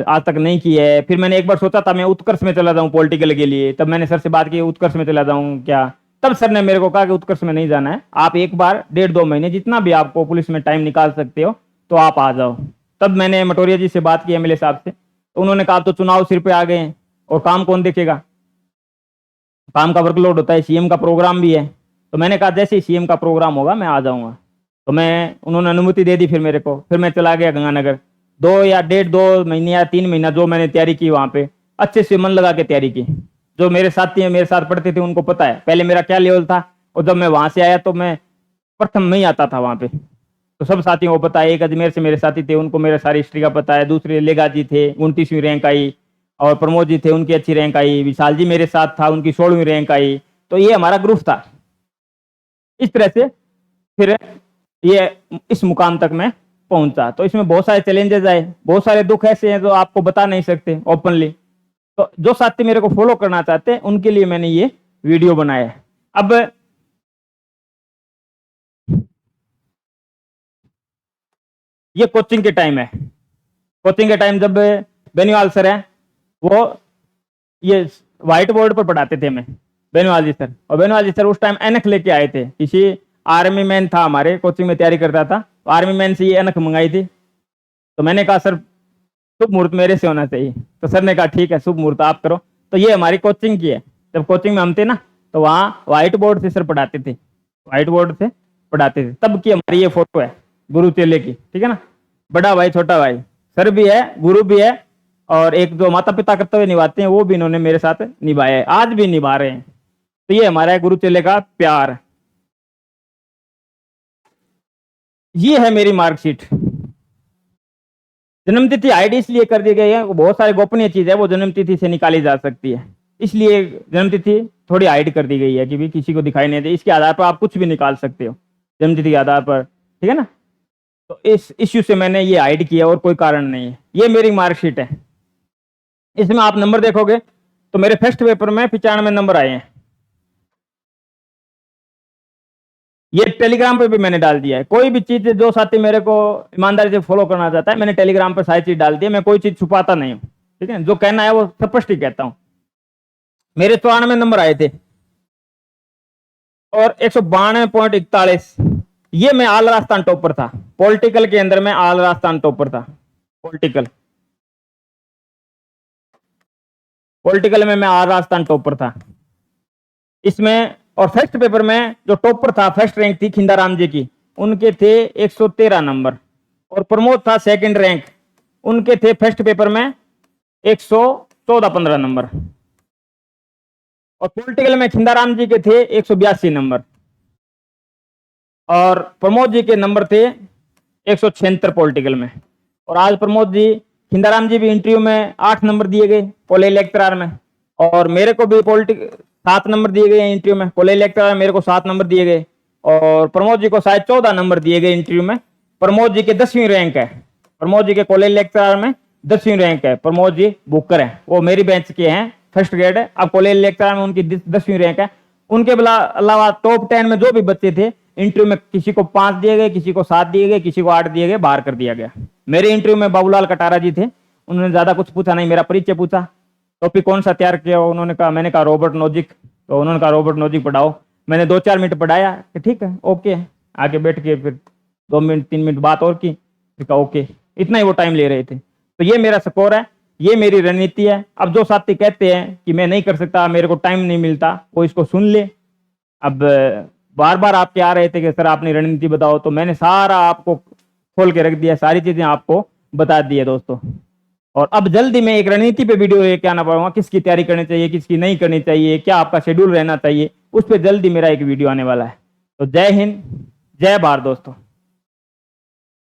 आज तक नहीं की है, फिर मैंने एक बार सोचा था मैं उत्कर्ष में चला जाऊं पॉलिटिकल के लिए। तब मैंने सर से बात की उत्कर्ष में चला जाऊं क्या। तब सर ने मेरे को कहा कि उत्कर्ष में नहीं जाना है, आप एक बार 1.5-2 महीने जितना भी आपको पुलिस में टाइम निकाल सकते हो तो आप आ जाओ। तब मैंने मटोरिया जी से बात की एमएलए साहब से, तो उन्होंने कहा तो चुनाव सिर पे आ गए हैं और काम कौन देखेगा, काम का वर्कलोड होता है, सीएम का प्रोग्राम भी है। तो मैंने कहा जैसे ही सीएम का प्रोग्राम होगा मैं आ जाऊंगा। तो मैं उन्होंने अनुमति दे दी फिर मेरे को, फिर मैं चला गया गंगानगर। 2 या 1.5-2 महीने या 3 महीना जो मैंने तैयारी की वहां पे, अच्छे से मन लगा के तैयारी की। जो मेरे साथी हैं मेरे साथ पढ़ते थे उनको पता है पहले मेरा क्या लेवल था, और जब मैं वहां से आया तो मैं प्रथम में ही आता था वहां पे। तो सब साथियों को पता है, एक अजमेर से मेरे साथी थे उनको मेरे सारी हिस्ट्री का पता है, दूसरे लेगा जी थे 29वीं रैंक आई, और प्रमोद जी थे उनकी अच्छी रैंक आई, विशाल जी मेरे साथ था उनकी 16वीं रैंक आई। तो ये हमारा ग्रुप था। इस तरह से फिर ये इस मुकाम तक मैं पहुंचा। तो इसमें बहुत सारे चैलेंजेस आए, बहुत सारे दुख ऐसे हैं जो आपको बता नहीं सकते ओपनली। तो जो साथी मेरे को फॉलो करना चाहते हैं उनके लिए मैंने ये वीडियो बनाया है। अब ये कोचिंग के टाइम है, कोचिंग के टाइम जब बेनीवाल सर है वो ये व्हाइट बोर्ड पर पढ़ाते थे, मैं बेनीवाल जी सर, और बेनीवाल जी सर उस टाइम एनक लेके आए थे, किसी आर्मी मैन था हमारे कोचिंग में तैयारी करता था, तो आर्मी मैन से ये एनक मंगाई थी। तो मैंने कहा सर शुभ मुहूर्त मेरे से होना चाहिए, तो सर ने कहा ठीक है शुभ मुहूर्त आप करो। तो ये हमारी कोचिंग की है। जब कोचिंग में हम थे ना तो वहाँ व्हाइट बोर्ड से सर पढ़ाते थे, व्हाइट बोर्ड से पढ़ाते थे। तब की हमारी ये फोटो है गुरु चेले की, ठीक है ना, बड़ा भाई छोटा भाई, सर भी है गुरु भी है, और एक जो माता पिता कर्तव्य निभाते हैं वो भी इन्होंने मेरे साथ निभाया है, आज भी निभा रहे हैं। तो ये हमारा है गुरु चेले का प्यार। ये है मेरी मार्कशीट। जन्मतिथि आईडी इसलिए कर दी गई है, बहुत सारी गोपनीय चीज है वो जन्मतिथि से निकाली जा सकती है, इसलिए जन्मतिथि थोड़ी हाइड कर दी गई है कि भी किसी को दिखाई नहीं दे। इसके आधार पर आप कुछ भी निकाल सकते हो जन्मतिथि के आधार पर, ठीक है ना। तो इस इश्यू से मैंने ये हाइड किया और कोई कारण नहीं है। ये मेरी मार्कशीट है, इसमें आप नंबर देखोगे तो मेरे फर्स्ट पेपर में 95 नंबर आए हैं। ये टेलीग्राम पे भी मैंने डाल दिया है। कोई भी चीज जो साथी मेरे को ईमानदारी से फॉलो करना चाहता है, मैंने टेलीग्राम पर सारी चीज डाल दी है, मैं कोई चीज छुपाता नहीं हूँ, ठीक है। जो कहना है वो स्पष्ट ही कहता हूँ। मेरे 94 नंबर आए थे और 192.41, ये मैं ऑल राजस्थान टॉपर था। पॉलिटिकल के अंदर मैं ऑल राजस्थान टॉपर था। पॉलिटिकल में मैं ऑल राजस्थान टॉपर था इसमें। और फर्स्ट पेपर में जो टॉपर था, फर्स्ट रैंक थी खिंदाराम जी की, उनके थे 113 नंबर, और प्रमोद था सेकंड रैंक, उनके थे फर्स्ट पेपर में 114-15 नंबर, और पॉलिटिकल में खिंदाराम जी के थे 182 नंबर, और प्रमोद जी के नंबर थे 176 पॉलिटिकल में। और आज प्रमोद जी खिंदाराम जी भी इंटरव्यू में 8 नंबर दिए गए पोले इलेक्ट्रार में, और मेरे को भी पॉलिटिक्स 7 नंबर दिए गए इंटरव्यू में, कॉलेज लेक्चरर मेरे को 7 नंबर दिए गए, और प्रमोद जी को शायद 14 नंबर दिए गए इंटरव्यू में। प्रमोद जी के 10वीं रैंक है, प्रमोद जी के कॉलेज लेक्चरर में 10वीं रैंक है। प्रमोद जी बुकर है, वो मेरी बेंच के हैं, फर्स्ट ग्रेड है। अब कॉलेज लेक्चरर में उनकी 10वीं रैंक है। उनके अलावा टॉप 10 में जो भी बच्चे थे इंटरव्यू में, किसी को 5 दिए गए, किसी को 7 दिए गए, किसी को 8 दिए गए, बाहर कर दिया गया। मेरे इंटरव्यू में बाबूलाल कटारा जी थे, उन्होंने ज्यादा कुछ पूछा नहीं, मेरा परिचय पूछा, टॉपिक कौन सा तैयार किया, उन्होंने कहा, मैंने कहा रॉबर्ट नोजिक, तो उन्होंने कहा रॉबर्ट नोजिक पढ़ाओ। मैंने 2-4 मिनट पढ़ाया कि ठीक है ओके, आके बैठ के फिर 2 मिनट 3 मिनट बात और की, फिर कहा ओके, इतना ही वो टाइम ले रहे थे। तो ये मेरा स्कोर है, ये मेरी रणनीति है। अब जो साथी कहते हैं कि मैं नहीं कर सकता, मेरे को टाइम नहीं मिलता, वो इसको सुन ले। अब बार बार आपके आ रहे थे कि सर आपने रणनीति बताओ, तो मैंने सारा आपको खोल के रख दिया, सारी चीजें आपको बता दी है दोस्तों। और अब जल्दी मैं एक रणनीति पे वीडियो लेके आना पड़ूंगा, किसकी तैयारी करनी चाहिए, किसकी नहीं करनी चाहिए, क्या आपका शेड्यूल रहना चाहिए, उस पर जल्दी मेरा एक वीडियो आने वाला है। तो जय हिंद, जय भारत दोस्तों।